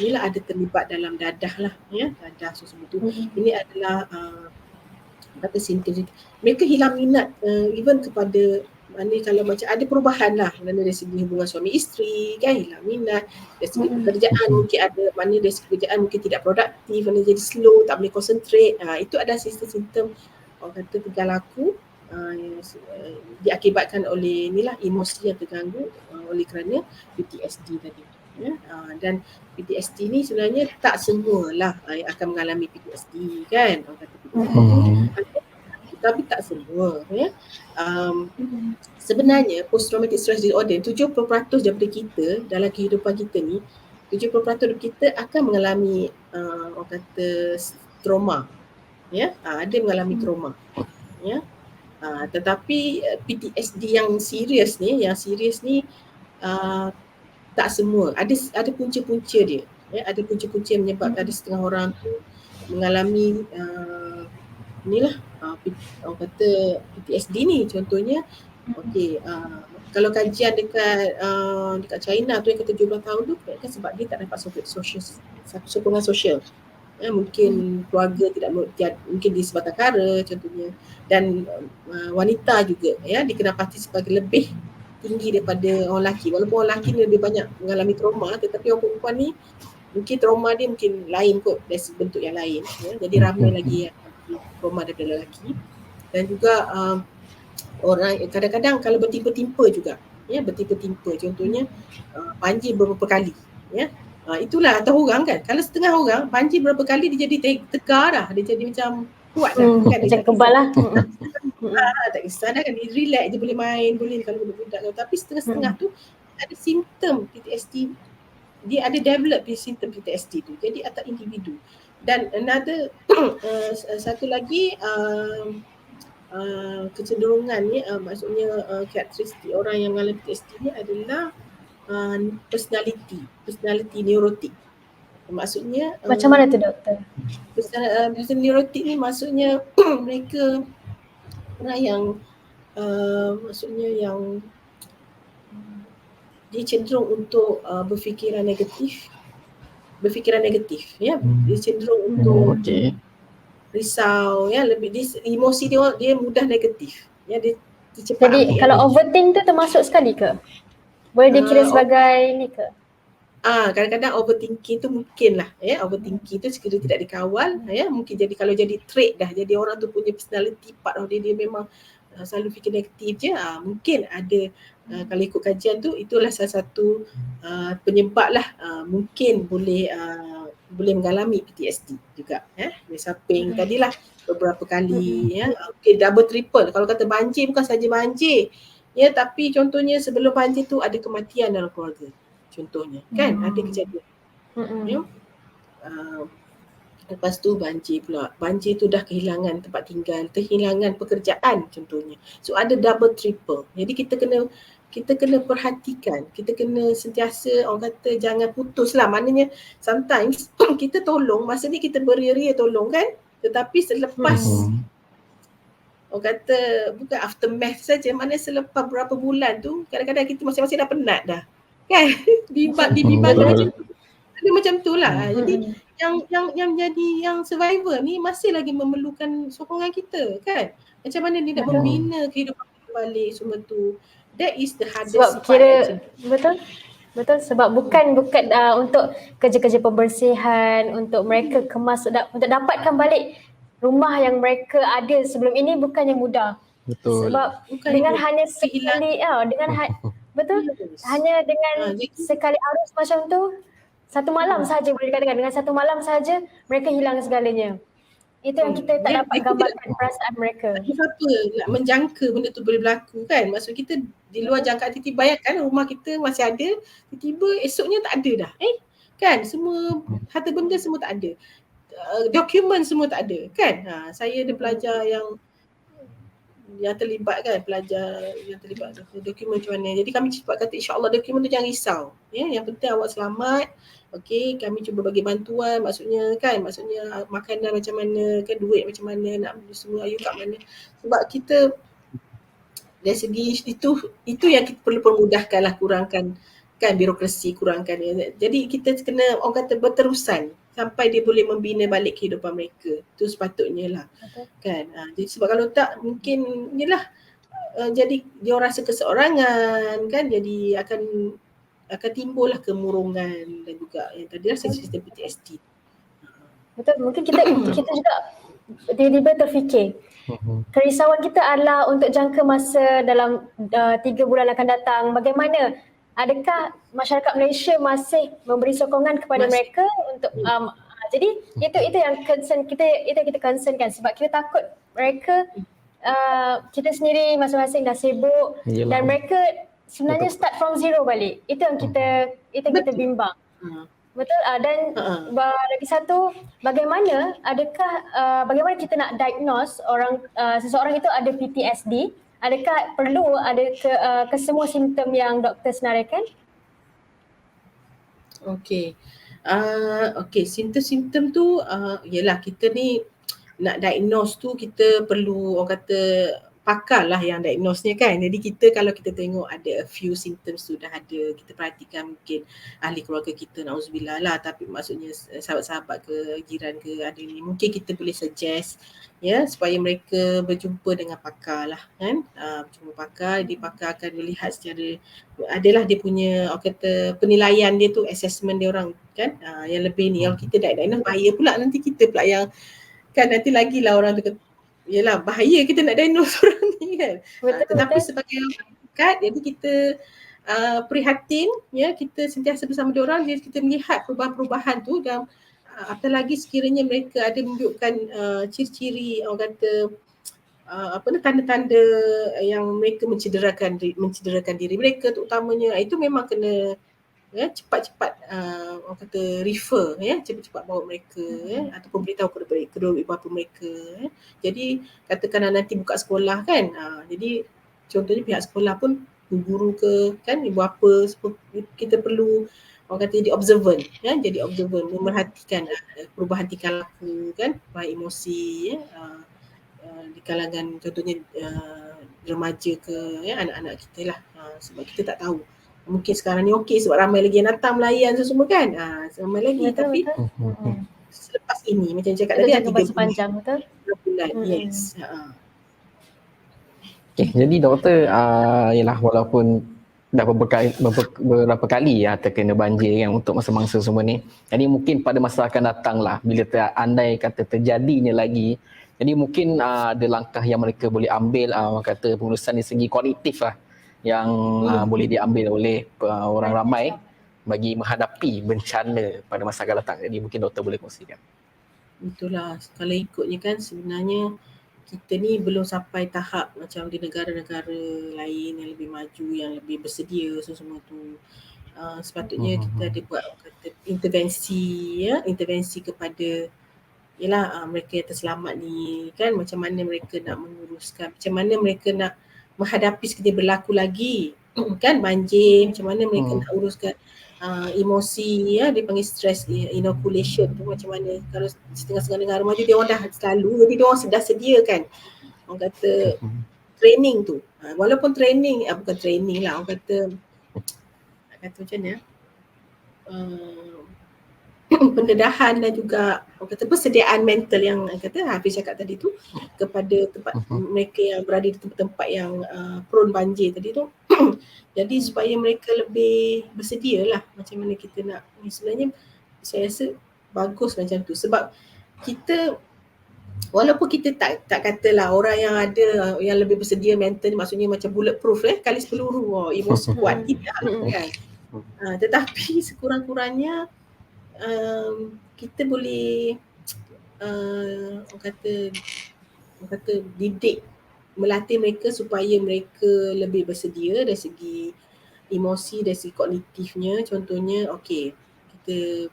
inilah ada terlibat dalam dadah lah, ya, dadah semua tu. Ini adalah kata simptom. Mereka hilang minat even kepada mana kalau macam ada perubahan lah mana dari segi hubungan suami isteri kan, hilang minat dari segi pekerjaan, mungkin ada mana dari segi pekerjaan mungkin tidak produktif, mana jadi slow, tak boleh concentrate. Itu ada simptom orang kata tingkah laku diakibatkan oleh inilah emosi yang terganggu oleh kerana PTSD tadi, ya. Dan PTSD ni sebenarnya tak semualah yang akan mengalami PTSD kan, orang kata PTSD tapi tak semua, ya. Sebenarnya post traumatic stress disorder 70% daripada kita dalam kehidupan kita ni, 70% daripada kita akan mengalami orang kata trauma, ya. Ada mengalami trauma, ya. Tetapi PTSD yang serius ni tak semua. Ada punca-punca dia, ya. Ada punca-punca yang menyebabkan ada setengah orang tu mengalami inilah orang kata PTSD ni. Contohnya kalau kajian dekat China tu yang kata 17 tahun tu kan sebab dia tak dapat sokongan sosial. Mungkin keluarga mungkin di sebatang kara contohnya, dan wanita juga, ya, dikenal sebagai lebih tinggi daripada orang lelaki. Walaupun orang lelaki ni lebih banyak mengalami trauma, tetapi orang perempuan ni mungkin trauma dia mungkin lain kot, dari bentuk yang lain, ya. Jadi ramai lagi yang trauma daripada lelaki. Dan juga orang kadang-kadang kalau bertimpa-timpa juga, ya, bertimpa-timpa, contohnya banjir beberapa kali, ya. Itulah atas orang kan, kalau setengah orang banjir beberapa kali dia jadi tegar dah, dia jadi macam kuat dah, kan, macam kebal lah. Tak kisah dah kan, dia relax, dia boleh main, boleh kalau budak-budak. Tapi setengah-setengah tu ada simptom PTSD, dia ada develop simptom PTSD tu, jadi atas individu. Dan another satu lagi kecenderungan ni, maksudnya karakteristik orang yang mengalami PTSD ni adalah personality neurotik. Maksudnya Macam mana tu doktor? Personality neurotik ni maksudnya mereka orang yang maksudnya yang dia cenderung untuk berfikiran negatif, ya. Dia cenderung untuk risau, ya, lebih emosi dia mudah negatif, ya. Dia cepat. Jadi kalau overthink tu termasuk sekali ke? Boleh dikira sebagai ni ke? Kadang-kadang overthinking tu mungkin lah, ya. Overthinking tu sekiranya tidak dikawal, ya, mungkin jadi kalau jadi trait dah, jadi orang tu punya personality part of dia memang selalu fikir negatif je, mungkin ada. Kalau ikut kajian tu itulah salah satu penyebab lah, mungkin boleh mengalami PTSD juga, ya. Dia samping tadilah beberapa kali, ya. Double triple. Kalau kata banjir bukan saja banjir, ya, tapi contohnya sebelum banjir tu ada kematian dalam keluarga contohnya, kan, ada kejadian, ya. Lepas tu banjir pula. Banjir tu dah kehilangan tempat tinggal, kehilangan pekerjaan contohnya. So ada double triple. Jadi kita kena perhatikan, kita kena sentiasa, orang kata jangan putus lah. Maknanya sometimes kita tolong, masa ni kita beria-ria tolong kan, tetapi selepas orang kata bukan aftermath saja, maknanya selepas berapa bulan tu kadang-kadang kita masing-masing dah penat dah, kan. Dibimbangkan macam tu. Ada macam tu lah. Jadi yang jadi yang survivor ni masih lagi memerlukan sokongan kita, kan. Macam mana dia nak membina kehidupan kita balik semua tu. That is the hardest Sebab kira betul sebab bukan untuk kerja-kerja pembersihan, untuk mereka kemas untuk dapatkan balik rumah yang mereka ada sebelum ini bukan yang mudah. Betul. Sebab dengan hanya sekali hanya dengan sekali arus macam tu, satu malam saja boleh dikatakan, dengan satu malam saja mereka hilang segalanya. Itu yang kita tak dapat Mereka gambarkan perasaan mereka. apa nak menjangka benda tu boleh berlaku kan. Maksud kita di luar jangkaan. Tiba-tiba bayangkan rumah kita masih ada, tiba-tiba esoknya tak ada dah. Kan semua harta benda semua tak ada. Dokumen semua tak ada kan. Saya ada pelajar yang terlibat kan, pelajar yang terlibat dokumen macam mana. Jadi kami cepat kata insya-Allah dokumen tu jangan risau. Yang penting awak selamat. Okey, kami cuba bagi bantuan, maksudnya makanan macam mana, kan duit macam mana, nak beli semua ayu kat mana. Sebab kita dari segi itu yang kita perlu permudahkanlah, kurangkan kan birokrasi, kurangkan. Jadi kita kena orang kata berterusan sampai dia boleh membina balik kehidupan mereka. Itu sepatutnya lah. Kan. Jadi sebab kalau tak mungkin inilah jadi dia rasa keseorangan kan, jadi akan timbullah kemurungan dan juga yang tadi lah sistem PTSD. Betul, mungkin kita juga tiba-tiba terfikir kerisauan kita adalah untuk jangka masa dalam 3 bulan akan datang. Bagaimana? Adakah masyarakat Malaysia masih memberi sokongan kepada mereka untuk jadi itu yang concern kita, itu yang kita concern kan, sebab kita takut mereka kita sendiri masing-masing dah sibuk. Yelah. Dan mereka sebenarnya start from zero balik. Itu yang kita bimbang. Betul. Dan lagi satu, bagaimana bagaimana kita nak diagnose seseorang itu ada PTSD? Adakah perlu ada kesemua simptom yang doktor senaraikan? Okey, simptom-simptom tu ialah kita ni nak diagnose tu kita perlu orang kata pakar lah yang diagnosnya kan. Jadi kita kalau kita tengok ada a few symptoms tu dah ada, kita perhatikan mungkin ahli keluarga kita, na'udzubillah lah, tapi maksudnya sahabat-sahabat ke, jiran ke ada ni, mungkin kita boleh suggest supaya mereka berjumpa dengan pakar lah kan. Berjumpa pakar, dia pakar akan melihat secara, adalah dia punya orang kata penilaian dia tu, assessment dia orang kan. Yang lebih ni, kalau kita diagnose bahaya pula nanti kita pula yang kan, nanti lagi lah orang tu kata, yelah bahaya kita nak diagnose orang ni kan. Tetapi sebagai masyarakat, jadi kita prihatin, kita sentiasa bersama diorang, jadi kita melihat perubahan-perubahan tu, dan apatah lagi sekiranya mereka ada menunjukkan ciri-ciri orang kata tanda-tanda yang mereka mencederakan diri mereka terutamanya, itu memang kena cepat-cepat orang kata refer, cepat-cepat bawa mereka ataupun beritahu kepada kedua ibu bapa mereka. Jadi katakanlah nanti buka sekolah kan, jadi contohnya pihak sekolah pun, guru ke kan, ibu bapa, kita perlu orang kata jadi observant, jadi observant, memerhatikan perubahan tingkah laku kan, baik emosi di kalangan contohnya remaja ke anak-anak kita lah, sebab kita tak tahu. Mungkin sekarang ni okey sebab ramai lagi yang datang melayan semua kan. Ramai lagi, tapi selepas ini macam cakap tadi, 3 bulan panjang, betul? 3 bulan. Yes. Okay, jadi doktor ialah walaupun dah beberapa kali terkena banjir kan untuk masa-masa semua ni. Jadi mungkin pada masa akan datang lah, bila andai kata terjadinya lagi, jadi mungkin ada langkah yang mereka boleh ambil, orang kata pengurusan dari segi kualitatif lah, yang boleh diambil oleh orang ramai bagi menghadapi bencana pada masa akan datang. Jadi mungkin doktor boleh kongsikan. Betul lah. Kalau ikutnya kan sebenarnya kita ni belum sampai tahap macam di negara-negara lain yang lebih maju, yang lebih bersedia semua tu. Sepatutnya kita ada buat kata intervensi kepada mereka yang terselamat ni kan, macam mana mereka nak menguruskan, macam mana mereka nak menghadapi sekiranya berlaku lagi kan banjir, macam mana mereka nak uruskan emosi, dia panggil stress inoculation tu macam mana. Kalau setengah-setengah negara maju dia orang dah selalu, jadi dia orang dah sediakan orang kata training tu, walaupun training bukan training lah, orang kata macam mana pendedahan dan juga orang kata persediaan mental yang kata Hafiz cakap tadi tu kepada tempat mereka yang berada di tempat-tempat yang prone banjir tadi tu. Jadi supaya mereka lebih bersedia lah macam mana kita nak ni. Sebenarnya saya rasa bagus macam tu, sebab kita walaupun kita tak katalah orang yang ada yang lebih bersedia mental ni maksudnya macam bulletproof kali peluru, emosi kuat, tidak kan. Tetapi sekurang-kurangnya kita boleh orang kata didik, melatih mereka supaya mereka lebih bersedia dari segi emosi, dari segi kognitifnya. Contohnya, kita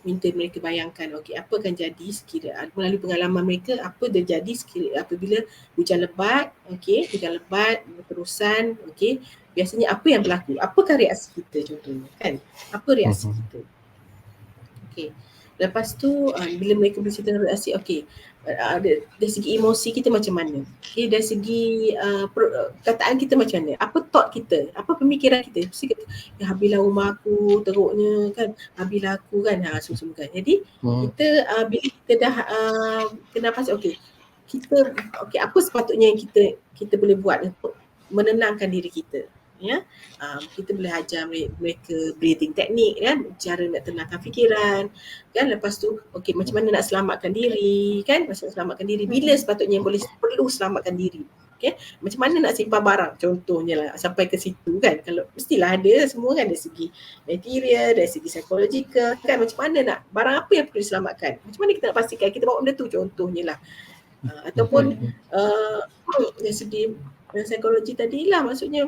minta mereka bayangkan, apa akan jadi sekiranya melalui pengalaman mereka, apa terjadi sekiranya apabila hujan lebat, berterusan, biasanya apa yang berlaku, apakah reaksi kita contohnya kan, apa reaksi kita. Lepas tu bila mereka bercerita reaksi, dari segi emosi kita macam mana, dari segi perkataan kita macam mana, apa thought kita, apa pemikiran kita. Mesti kata, habislah rumah aku teruknya kan, habislah aku kan, semua kan. Jadi kita bila kita dah kena pasti, kita apa sepatutnya yang kita boleh buat untuk menenangkan diri kita. Kita boleh ajar mereka breathing technique kan, cara nak tenangkan fikiran kan. Lepas tu macam mana nak selamatkan diri kan, bila sepatutnya perlu selamatkan diri, macam mana nak simpan barang contohnya lah, sampai ke situ kan. Kalau mestilah ada semua kan, dari segi material, dari segi psikologikal kan, macam mana nak barang apa yang perlu diselamatkan, macam mana kita nak pastikan kita bawa benda tu contohnya lah. Ataupun dari segi psikologi tadi lah, maksudnya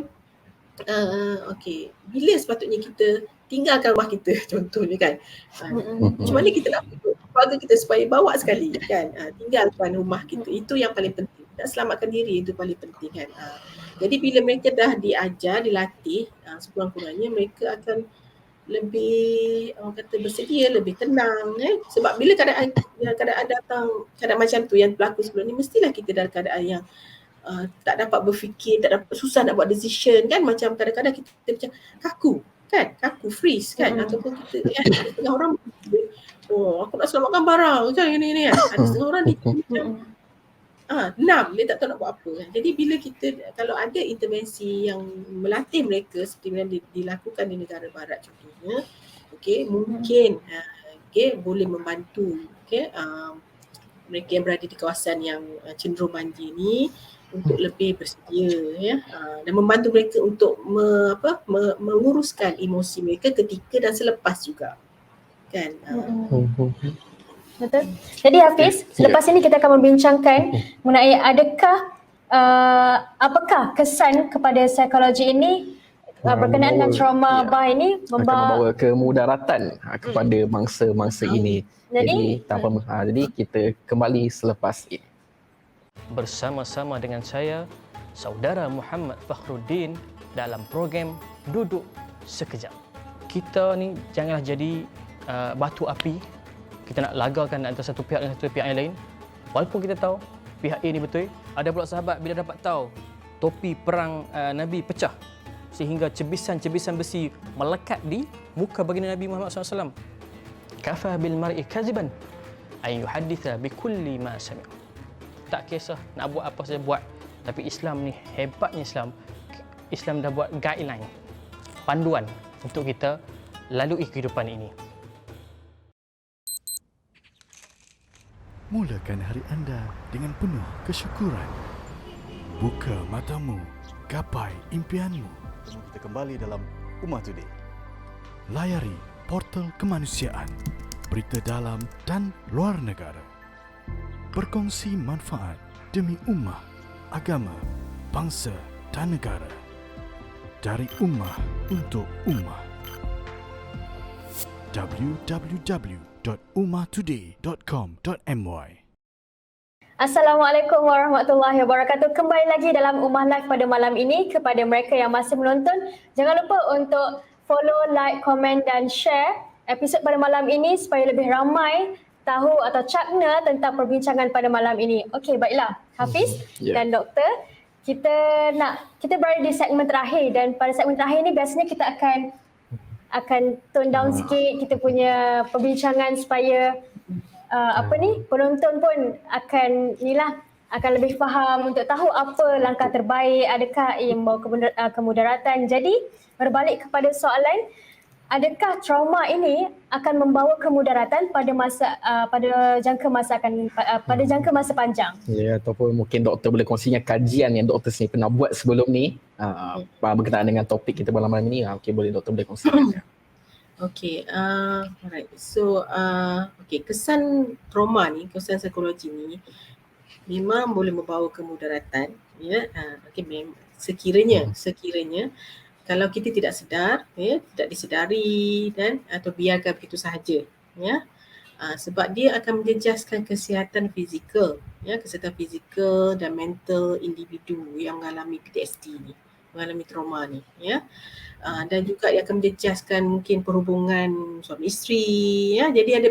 bila sepatutnya kita tinggalkan rumah kita contohnya kan, macam mana kita nak keluarga kita supaya bawa sekali kan, tinggalkan rumah kita, itu yang paling penting. Nak selamatkan diri itu paling penting kan. Jadi bila mereka dah diajar, dilatih, sekurang-kurangnya mereka akan lebih bersedia, lebih tenang sebab bila keadaan datang, keadaan macam tu yang berlaku sebelum ni, mestilah kita dalam keadaan yang tak dapat berfikir, susah nak buat decision kan. Macam kadang-kadang kita macam kaku, freeze kan, ataupun kita setengah orang aku nak selamatkan barang macam ni kan, ada setengah orang dia macam enam, dia tak tahu nak buat apa kan. Jadi bila kita, kalau ada intervensi yang melatih mereka seperti yang dilakukan di negara barat contohnya, mungkin boleh membantu mereka yang berada di kawasan yang cenderung banjir ni untuk lebih bersedia dan membantu mereka untuk menguruskan emosi mereka ketika dan selepas juga kan. Betul. Jadi Hafiz, selepas ini kita akan membincangkan mengenai apakah kesan kepada psikologi ini berkenaan dengan trauma bah ini akan membawa kemudaratan kepada mangsa-mangsa ini. Jadi kita kembali selepas ini. Bersama-sama dengan saya, Saudara Muhammad Fakhruddin dalam program Duduk Sekejap. Kita ni janganlah jadi batu api. Kita nak lagakan antara satu pihak dengan satu pihak yang lain. Walaupun kita tahu pihak A ni betul. Ada pula sahabat bila dapat tahu topi perang Nabi pecah sehingga cebisan-cebisan besi melekat di muka baginda Nabi Muhammad SAW. Kafa bil mar'i kaziban ay yuhadditha bi kulli ma sami'a. Tak kisah nak buat apa saja buat. Tapi Islam ni, hebatnya Islam dah buat guideline, panduan untuk kita lalui kehidupan ini. Mulakan hari anda dengan penuh kesyukuran. Buka matamu, gapai impianmu. Kita kembali dalam Ummah Today. Layari portal kemanusiaan, berita dalam dan luar negara. Berkongsi manfaat demi ummah, agama, bangsa dan negara. Dari ummah untuk ummah. www.ummahtoday.com.my. Assalamualaikum warahmatullahi wabarakatuh. Kembali lagi dalam Ummah Live pada malam ini. Kepada mereka yang masih menonton, jangan lupa untuk follow, like, komen dan share episod pada malam ini supaya lebih ramai tahu atau cakna tentang perbincangan pada malam ini. Okey, baiklah Hafiz dan Doktor, kita berada di segmen terakhir, dan pada segmen terakhir ni biasanya kita akan tone down sikit kita punya perbincangan supaya penonton pun akan lebih faham untuk tahu apa langkah terbaik, adakah ia membawa kemudaratan. Jadi berbalik kepada soalan, adakah trauma ini akan membawa kemudaratan pada jangka masa panjang? Ya, ataupun mungkin doktor boleh kongsikan kajian yang doktor sendiri pernah buat sebelum ni berkenaan dengan topik kita malam ini. Boleh doktor boleh kongsikan. Okay, alright. So, okay, kesan trauma ni, kesan psikologi ni memang boleh membawa kemudaratan, ya. Okay, sekiranya kalau kita tidak sedar, ya, tidak disedari dan atau biarkan begitu sahaja, ya. Sebab dia akan menjejaskan kesihatan fizikal, ya, kesihatan fizikal dan mental individu yang mengalami PTSD ni, mengalami trauma ni, ya. Dan juga ia akan menjejaskan mungkin perhubungan suami isteri, ya. Jadi ada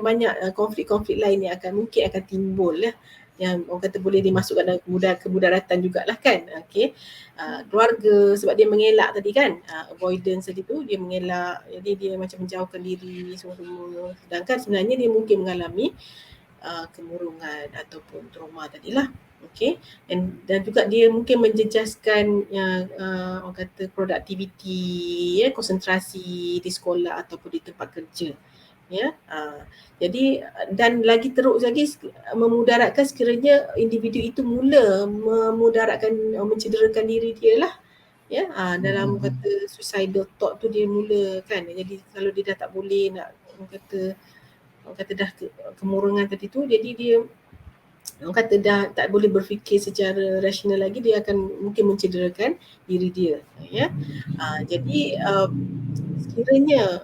banyak konflik-konflik lain yang mungkin akan timbul, ya, yang orang kata boleh dimasukkan dalam kemudaratan jugalah kan. Okey. Keluarga sebab dia mengelak tadi kan, avoidance tadi tu, dia mengelak, jadi dia macam menjauhkan diri semua. Sedangkan sebenarnya dia mungkin mengalami kemurungan ataupun trauma tadilah. Okey, dan juga dia mungkin menjejaskan orang kata produktiviti, ya, konsentrasi di sekolah ataupun di tempat kerja, ya. Jadi dan lagi teruk lagi memudaratkan sekiranya individu itu mula mencederakan diri dia lah, ya. Dalam kata suicidal thought tu dia mula kan. Jadi kalau dia dah tak boleh nak orang kata dah kemurungan tadi tu, jadi dia orang kata dah tak boleh berfikir secara rasional lagi, dia akan mungkin mencederakan diri dia, ya. Jadi sekiranya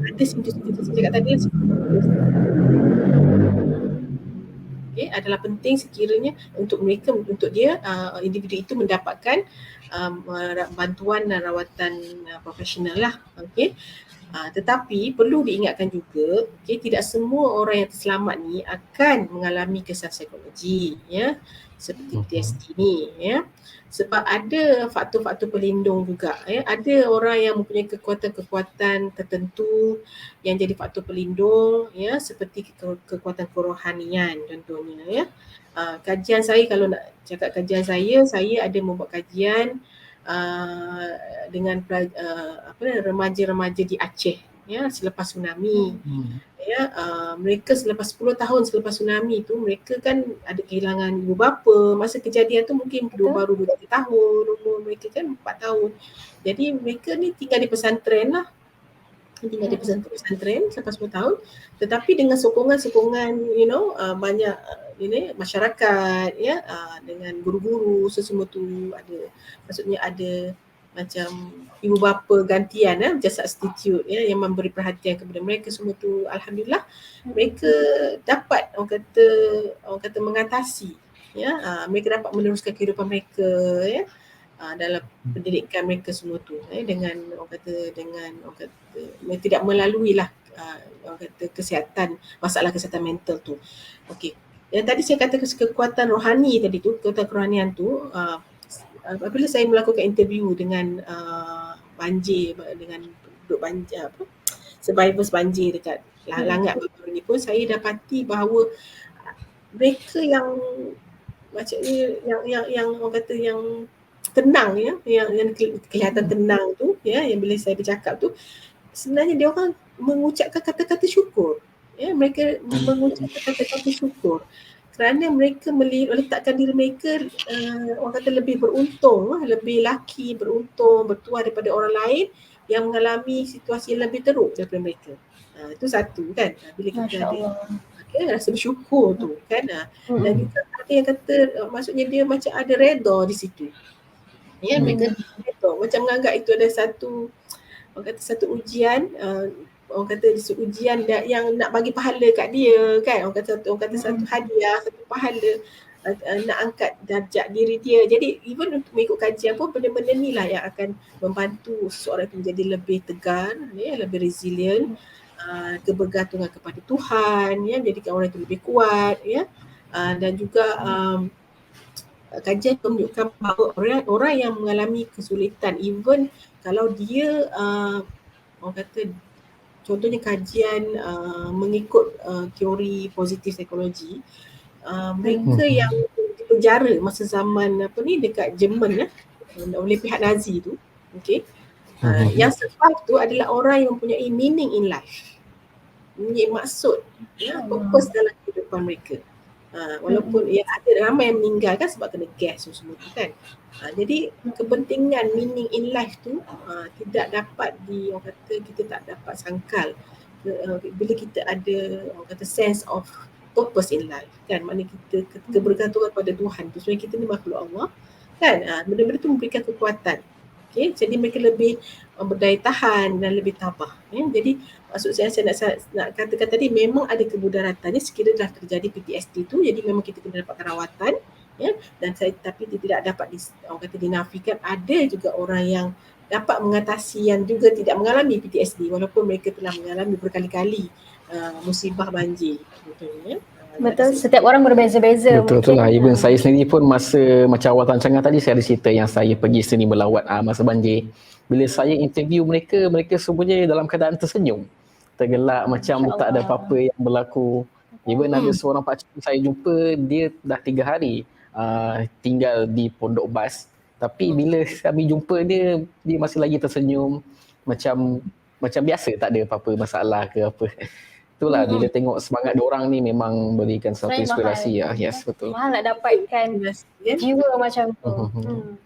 ada simptom-simptom saya cakap tadi, okay, adalah penting sekiranya untuk dia individu itu mendapatkan bantuan dan rawatan profesional lah. Okay. Tetapi perlu diingatkan juga, okay, tidak semua orang yang terselamat ni akan mengalami kesan psikologi, ya, seperti PTSD ni, ya. Sebab ada faktor-faktor pelindung juga, ya. Ada orang yang mempunyai kekuatan-kekuatan tertentu yang jadi faktor pelindung, ya, seperti kekuatan kerohanian contohnya, ya. Kajian saya, kalau nak cakap kajian saya ada membuat kajian dengan remaja-remaja di Aceh, ya, selepas tsunami, ya. Mereka selepas 10 tahun selepas tsunami tu, mereka kan ada kehilangan ibu bapa. Masa kejadian tu mungkin baru 2-3 tahun, umur mereka kan 4 tahun. Jadi mereka ni tinggal di pesantren lah, tinggal di pesantren selepas 10 tahun, tetapi dengan sokongan-sokongan banyak masyarakat, ya, dengan guru-guru semua tu ada, maksudnya ada macam ibu bapa gantian, macam substitute, ya, yang memberi perhatian kepada mereka semua tu. Alhamdulillah mereka dapat orang kata mengatasi, ya, mereka dapat meneruskan kehidupan mereka, ya, dalam pendidikan mereka semua tu, dengan orang kata tidak melalui lah orang kata masalah kesihatan mental tu. Okey. Yang tadi saya kata kekuatan rohani tadi tu, kekuatan kerohanian tu, apabila saya melakukan interview dengan banjir, dengan penduduk banjir, survivors banjir dekat Langat baru ni pun, saya dapati bahawa mereka yang macamnya yang orang kata yang tenang, ya, yang kelihatan tenang tu, ya, yang bila saya bercakap tu, sebenarnya dia orang mengucapkan kata-kata syukur, ya. Mereka mengucapkan kata-kata syukur kerana mereka meletakkan diri mereka orang kata lebih beruntung, lebih laki, beruntung, bertuah daripada orang lain yang mengalami situasi yang lebih teruk daripada mereka. Itu satu kan, bila kita ada rasa bersyukur tu kan. Dan juga ada yang kata maksudnya dia macam ada redha di situ, ya. Mereka macam menganggap itu ada satu ujian, orang kata ujian yang nak bagi pahala kat dia kan. Orang kata satu hadiah, satu pahala nak angkat darjat diri dia. Jadi even untuk mengikut kajian pun, benda-benda ni lah yang akan membantu seseorang itu menjadi lebih tegar, ya, lebih resilient, kebergantungan kepada Tuhan, ya, menjadikan orang itu lebih kuat, ya. Dan juga kajian menunjukkan bahawa orang yang mengalami kesulitan, even kalau dia orang kata contohnya kajian mengikut teori positif psikologi, mereka yang dipenjara masa zaman dekat Jerman oleh pihak Nazi tu, okey, yang survive tu adalah orang yang mempunyai meaning in life, mempunyai maksud, ya, purpose dalam kehidupan mereka. Walaupun ya ada ramai yang meninggal kan sebab kena gas semua tu kan. Jadi kepentingan meaning in life tu tidak dapat orang kata kita tak dapat sangkal bila kita ada orang kata sense of purpose in life kan. Maknanya kita kebergantungan pada Tuhan tu. Sebenarnya kita ni makhluk Allah kan. Benda-benda tu memberikan kekuatan. Okay, jadi mereka lebih berdaya tahan dan lebih tabah. Jadi maksud saya nak katakan tadi memang ada kemudaratannya sekiranya dah terjadi PTSD tu, jadi memang kita kena dapat rawatan dan tapi tidak dapat orang kata dinafikan. Ada juga orang yang dapat mengatasi yang juga tidak mengalami PTSD walaupun mereka telah mengalami berkali-kali musibah banjir contohnya. Betul, setiap orang berbeza-beza. Betul lah. Even saya sendiri pun masa macam awal rancangan tadi saya ada cerita yang saya pergi sini melawat masa banjir. Bila saya interview mereka, mereka semuanya dalam keadaan tersenyum. Tergelak macam tak ada apa-apa yang berlaku. Even ada seorang pakcik saya jumpa, dia dah 3 hari tinggal di Pondok Bas. Tapi bila kami jumpa dia masih lagi tersenyum. Macam biasa, tak ada apa-apa masalah ke apa. Itulah bila tengok semangat diorang ni memang berikan satu inspirasi ya. Yes, betul. Mahal nak dapatkan jiwa macam tu.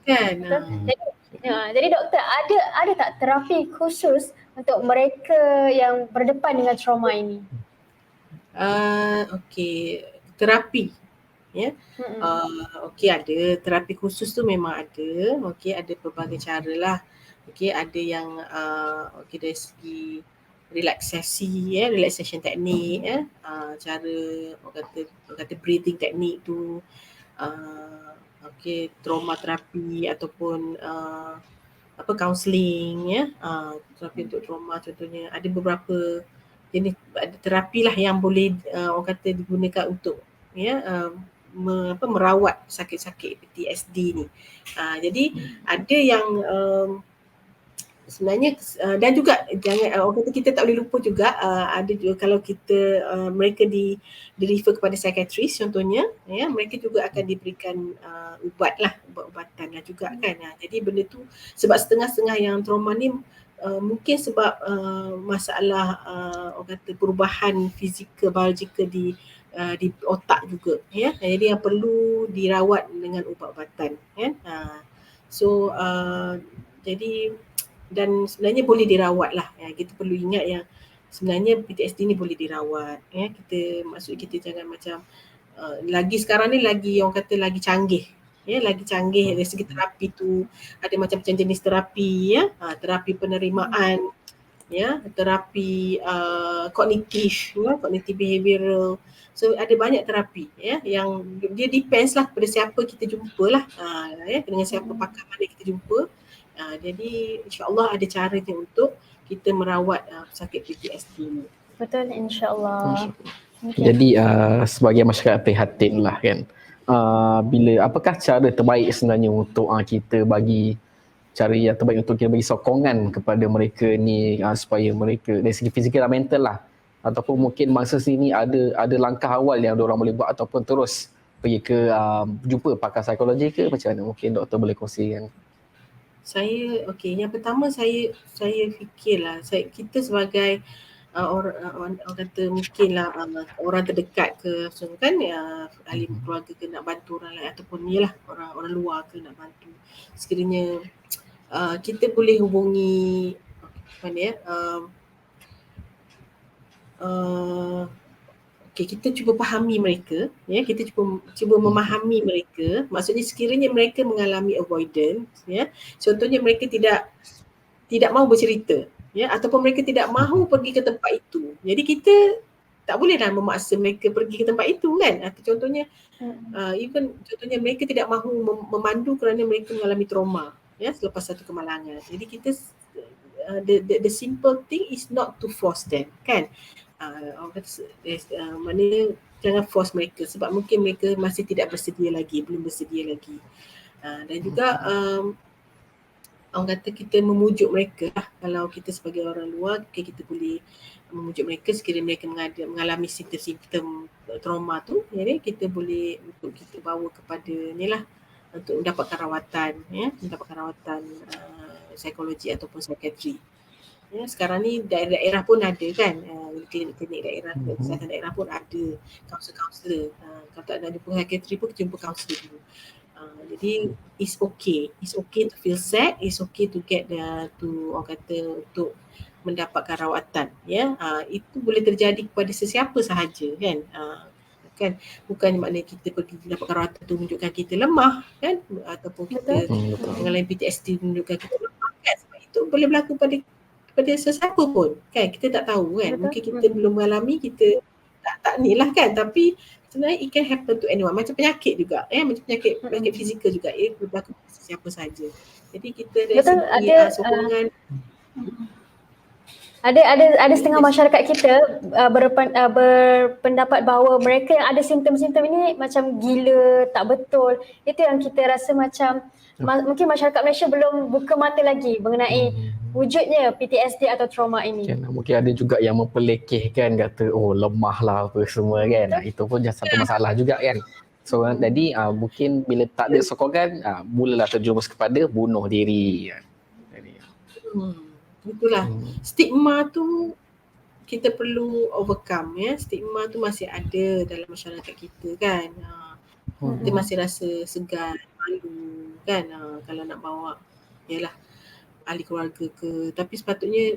Kan. Jadi doktor, ada tak terapi khusus untuk mereka yang berdepan dengan trauma ini? Okey, terapi. Ya. Okey, ada terapi khusus tu memang ada. Okey, ada pelbagai cara lah. Okey, ada yang dari segi relaksasi relaxation teknik cara orang kata breathing teknik tu trauma terapi ataupun counselling terapi untuk trauma contohnya. Ada beberapa jenis terapi lah yang boleh orang kata digunakan untuk merawat sakit-sakit PTSD ni. Jadi ada yang sebenarnya dan juga jangan orang kata kita tak boleh lupa juga ada juga kalau kita mereka di refer kepada psikiatris contohnya mereka juga akan diberikan ubat-ubatan lah juga kan. Jadi benda tu sebab setengah-setengah yang trauma ni mungkin sebab masalah orang kata perubahan fizikal biologikal di otak juga jadi yang perlu dirawat dengan ubat-ubatan jadi dan sebenarnya boleh dirawat lah. Kita perlu ingat yang sebenarnya PTSD ni boleh dirawat. Maksud kita jangan macam lagi sekarang ni lagi orang kata lagi canggih. Lagi canggih dari segi terapi tu. Ada macam-macam jenis terapi terapi penerimaan, terapi kognitif, kognitif behavioral. So ada banyak terapi yang dia depends lah pada siapa kita jumpa lah. Dengan siapa pakar mana kita jumpa. Jadi insya-Allah ada caranya untuk kita merawat sakit PTSD ni. Betul, insya-Allah. Jadi sebagai masyarakat prihatin lah kan. Apakah cara terbaik sebenarnya untuk kita bagi cara yang terbaik untuk kita bagi sokongan kepada mereka ni supaya mereka dari segi fizikal dan mental lah, ataupun mungkin masa sini ada langkah awal yang diorang boleh buat ataupun terus pergi ke jumpa pakar psikologi ke macam mana? Mungkin doktor boleh kongsikan. Yang pertama saya fikirlah kita sebagai orang kata mungkinlah orang terdekat ke kan ahli keluarga ke nak bantu orang lain ataupun orang luar ke nak bantu, sekiranya kita boleh hubungi kita cuba fahami mereka, kita cuba memahami mereka. Maksudnya sekiranya mereka mengalami avoidance, contohnya mereka tidak mahu bercerita, ataupun mereka tidak mahu pergi ke tempat itu. Jadi kita tak bolehlah memaksa mereka pergi ke tempat itu kan. Contohnya contohnya mereka tidak mahu memandu kerana mereka mengalami trauma selepas satu kemalangan. Jadi kita the simple thing is not to force them kan. Maknanya jangan force mereka sebab mungkin mereka masih belum bersedia lagi. Dan juga orang kata kita memujuk mereka lah. Kalau kita sebagai orang luar, kita boleh memujuk mereka sekiranya mereka mengalami simptom-simptom trauma tu, jadi kita boleh untuk kita bawa kepada untuk mendapatkan rawatan psikologi ataupun psikiatri. Ya, sekarang ni daerah-daerah pun ada kan, klinik-klinik daerah, kesihatan daerah pun ada kaunselor-kaunselor. Kalau tak nak jumpa psychiatry pun jumpa kaunselor dulu. Jadi it's okay to feel sad, it's okay to get orang kata untuk mendapatkan rawatan, ya. Itu boleh terjadi kepada sesiapa sahaja kan. Kan bukan maknanya kita pergi dapatkan rawatan tu menunjukkan kita lemah kan, ataupun kita mengalami PTSD menunjukkan kita lemah kan. Sebab itu boleh berlaku pada sesiapa pun kan, kita tak tahu kan. Mungkin kita belum mengalami, kita tak ni lah kan, tapi sebenarnya it can happen to anyone. Macam penyakit juga, macam penyakit fizikal juga, boleh berlaku pada sesiapa sahaja. Jadi kita dari segi sokongan. Ada setengah masyarakat kita berpendapat bahawa mereka yang ada simptom-simptom ini macam gila, tak betul. Itu yang kita rasa macam mungkin masyarakat Malaysia belum buka mata lagi mengenai wujudnya PTSD atau trauma ini. Mungkin ada juga yang mempelekehkan, kata lemah lah apa semua kan. Itu pun satu masalah juga kan. So jadi mungkin bila tak ada sokongan, mulalah terjerumus kepada bunuh diri. Itulah stigma tu kita perlu overcome, ya. Stigma tu masih ada dalam masyarakat kita kan. Kita masih rasa segan, malu kan, kalau nak bawa yalah ahli keluarga ke. Tapi sepatutnya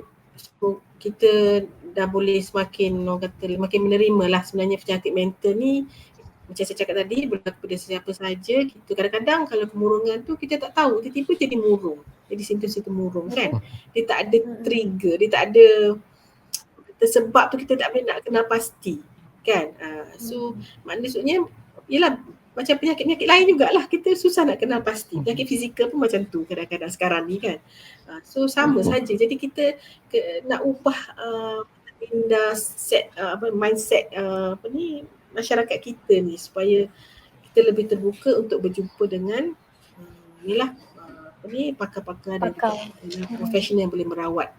kita dah boleh semakin orang kata makin menerima lah sebenarnya penyakit mental ni. Macam saya cakap tadi, berlaku pada sesiapa saja. Kita kadang-kadang kalau kemurungan tu kita tak tahu, tiba-tiba jadi murung. Jadi simptom-simptom murung kan. Dia tak ada trigger, dia tak ada sebab tu kita tak boleh nak kenal pasti kan. So maksudnya ialah macam penyakit-penyakit lain jugalah, kita susah nak kenal pasti. Penyakit fizikal pun macam tu kadang-kadang sekarang ni kan. So sama saja. Jadi kita nak ubah mindset masyarakat kita ni supaya kita lebih terbuka untuk berjumpa dengan pakar-pakar dan profesional yang boleh merawat.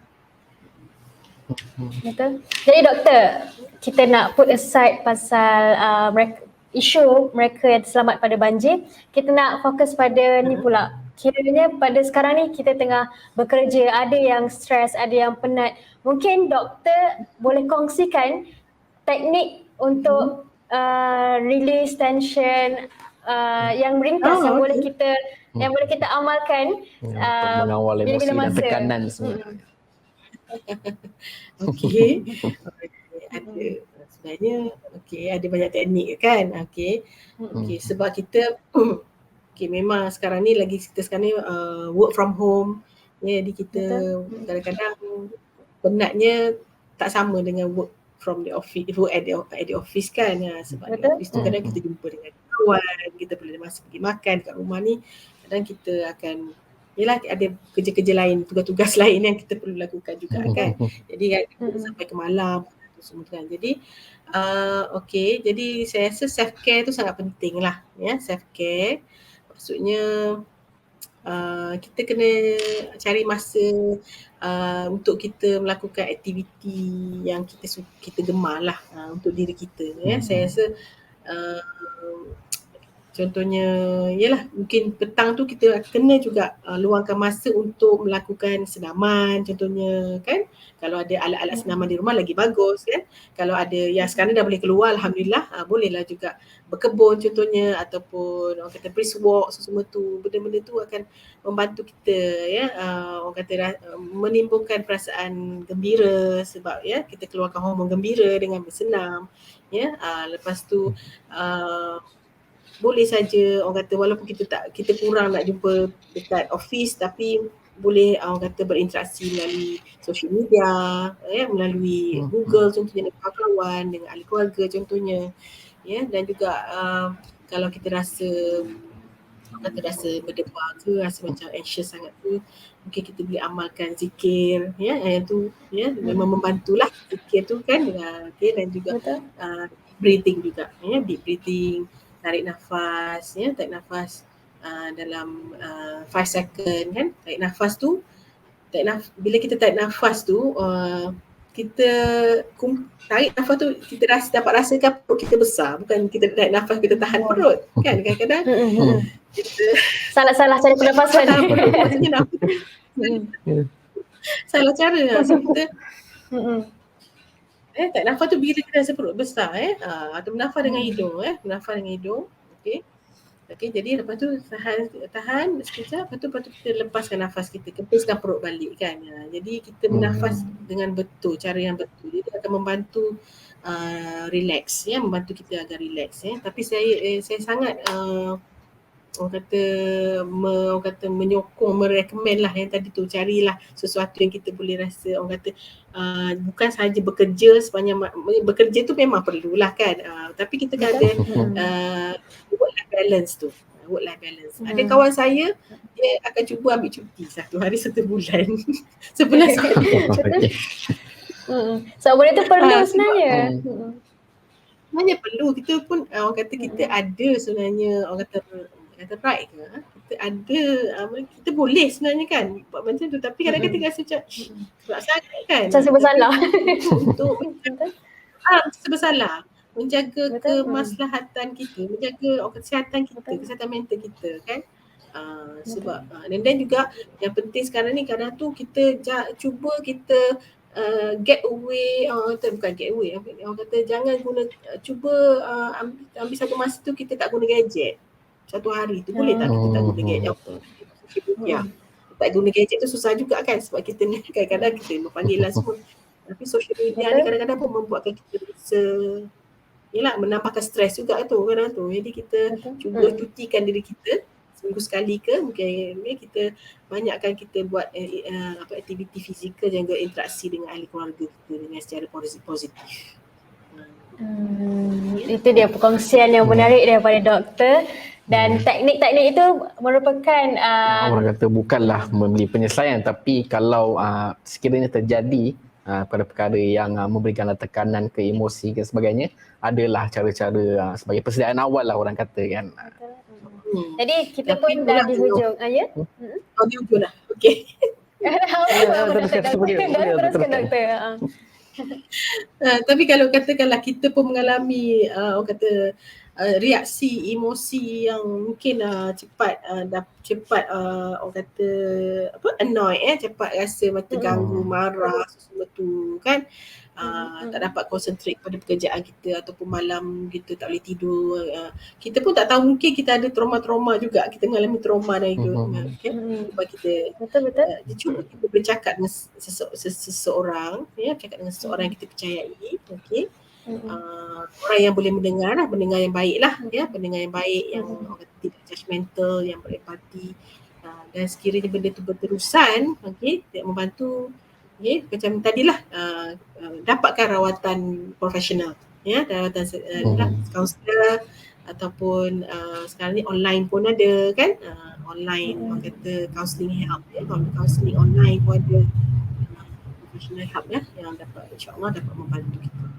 Betul. Jadi doktor, kita nak put aside pasal isu mereka yang selamat pada banjir, kita nak fokus pada ni pula. Kiranya pada sekarang ni kita tengah bekerja, ada yang stres, ada yang penat. Mungkin doktor boleh kongsikan teknik untuk release tension yang ringkas yang boleh kita amalkan mengawal emosi dan tekanan semua. Okey. Ada sebenarnya ada banyak teknik kan. Okey, sebab kita memang sekarang ni work from home. Jadi kita kadang-kadang penatnya tak sama dengan work from the office, at the office kan. Sebab di office tu kadang kita jumpa dengan kawan, kita boleh masa pergi makan kat rumah ni. Kadang kita akan ada kerja-kerja lain, tugas-tugas lain yang kita perlu lakukan juga kan. Jadi sampai ke malam semua kan. Jadi jadi saya rasa self care tu sangat penting lah, ya. Self care maksudnya kita kena cari masa untuk kita melakukan aktiviti yang kita gemar lah untuk diri kita, ya. Saya rasa contohnya ialah mungkin petang tu kita kena juga luangkan masa untuk melakukan senaman contohnya kan. Kalau ada alat-alat senaman di rumah lagi bagus kan. Kalau ada yang sekarang dah boleh keluar, alhamdulillah, bolehlah juga berkebun contohnya, ataupun orang kata brisk walk, semua tu benda-benda tu akan membantu kita, ya, orang kata menimbulkan perasaan gembira sebab ya kita keluarkan hormon gembira dengan bersenam, ya. Lepas tu boleh saja orang kata walaupun kita kurang nak jumpa dekat office, tapi boleh orang kata berinteraksi melalui social media, ya, melalui Google contohnya dengan kawan, dengan ahli keluarga contohnya, ya. Dan juga kalau kita rasa berdebar ke, rasa macam anxious sangat tu, mungkin kita boleh amalkan zikir, ya, yang tu ya memang membantulah zikir tu kan. Dan juga breathing juga, ya, deep breathing, tarik nafas, ya, tarik nafas dalam 5 second kan. Bila kita tarik nafas tu kita tarik nafas tu kita dapat rasakan perut kita besar, bukan kita tarik nafas kita tahan perut kan. Kadang-kadang kita salah cara pernafasan. salah cara lah. So kita Mm-mm. tak nafas tu bila kita rasa perut besar atau bernafas dengan hidung bernafas dengan hidung. Okey, jadi lepas tu tahan sekejap, lepas tu kita lepaskan nafas kita, kempiskan perut balik kan. Jadi kita bernafas dengan betul, cara yang betul. Jadi akan membantu relax membantu kita agar relax Tapi saya sangat orang kata menyokong, merekomen lah yang tadi tu, carilah sesuatu yang kita boleh rasa orang kata bukan sahaja bekerja sepanjang bekerja tu memang perlulah kan, tapi kita kan ada work life balance tu. Ada kawan saya dia akan cuba ambil cuti 1 hari 1 bulan 11 hari. So benda tu perlu sebenarnya. Sebenarnya perlu, kita pun orang kata kita ada sebenarnya, orang kata right ke, kita ada, kita boleh sebenarnya kan buat macam tu, tapi kadang-kadang kita rasa macam sebab sangat kan, Macam bersalah. untuk macam bersalah menjaga kemaslahatan kita, menjaga kesihatan kita, kesihatan mental kita kan. Sebab dan juga yang penting sekarang ni, kadang tu kita cuba kita get away, bukan get away, orang kata jangan guna, cuba ambil satu masa tu kita tak guna gadget. Satu hari tu boleh tak kita tak guna gadget? Tak guna gadget tu susah juga kan, sebab kita ni kadang-kadang kita berpanggilan semua. Tapi social media ni kadang-kadang pun membuatkan kita rasa menambahkan stres juga tu kadang tu. Jadi kita cuba cutikan diri kita seminggu sekali ke, mungkin kita banyakkan kita buat aktiviti fizikal dan juga interaksi dengan ahli keluarga kita dengan secara positif. Itu dia perkongsian yang menarik daripada doktor. Dan teknik-teknik itu merupakan orang kata bukanlah memberi penyelesaian, tapi kalau sekiranya terjadi pada perkara yang memberikan tekanan ke emosi dan sebagainya, adalah cara-cara sebagai persediaan awal lah orang kata kan. Jadi kita pun dah di hujung. Di hujung lah. Okey. Teruskan doktor. Tapi kalau katakanlah kita pun mengalami orang kata reaksi emosi yang mungkin cepat orang kata annoyed, cepat rasa terganggu, marah semua tu kan, tak dapat concentrate pada pekerjaan kita, ataupun malam kita tak boleh tidur, kita pun tak tahu, mungkin kita ada trauma-trauma juga, kita mengalami trauma dan itu sebab kita cuba kita bercakap dengan seseorang cakap dengan seseorang yang kita percayai, orang yang boleh mendengar yang baik lah pendengar yang baik, yang tidak judgemental, yang berempati, dan sekiranya benda tu berterusan tidak membantu, macam tadilah, dapatkan rawatan profesional rawatan kaunselor, ataupun sekarang ni online pun ada kan, online orang kata counselling help, counselling online pun ada professional help yang dapat, insyaAllah dapat membantu kita.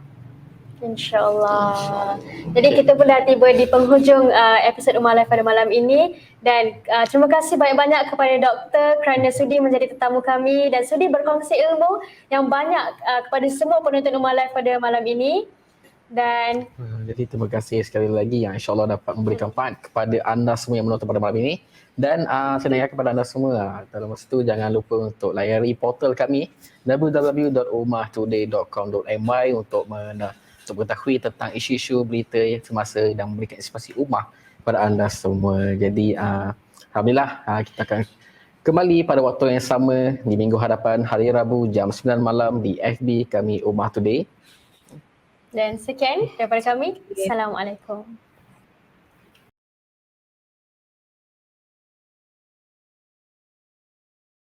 InsyaAllah. Jadi kita pun dah tiba di penghujung episod Umar Live pada malam ini, dan terima kasih banyak-banyak kepada doktor kerana sudi menjadi tetamu kami dan sudi berkongsi ilmu yang banyak kepada semua penonton Umar Live pada malam ini. Dan jadi terima kasih sekali lagi yang insyaAllah dapat memberikan manfaat kepada anda semua yang menonton pada malam ini. Dan saya nak kepada anda semua, dalam masa itu jangan lupa untuk layari portal kami www.umahtoday.com.my untuk mengetahui tentang isu-isu berita semasa dan memberikan inspirasi Umah kepada anda semua. Jadi alhamdulillah kita akan kembali pada waktu yang sama di minggu hadapan, hari Rabu jam 9 malam di FB kami Umah Today. sekian daripada kami. Assalamualaikum.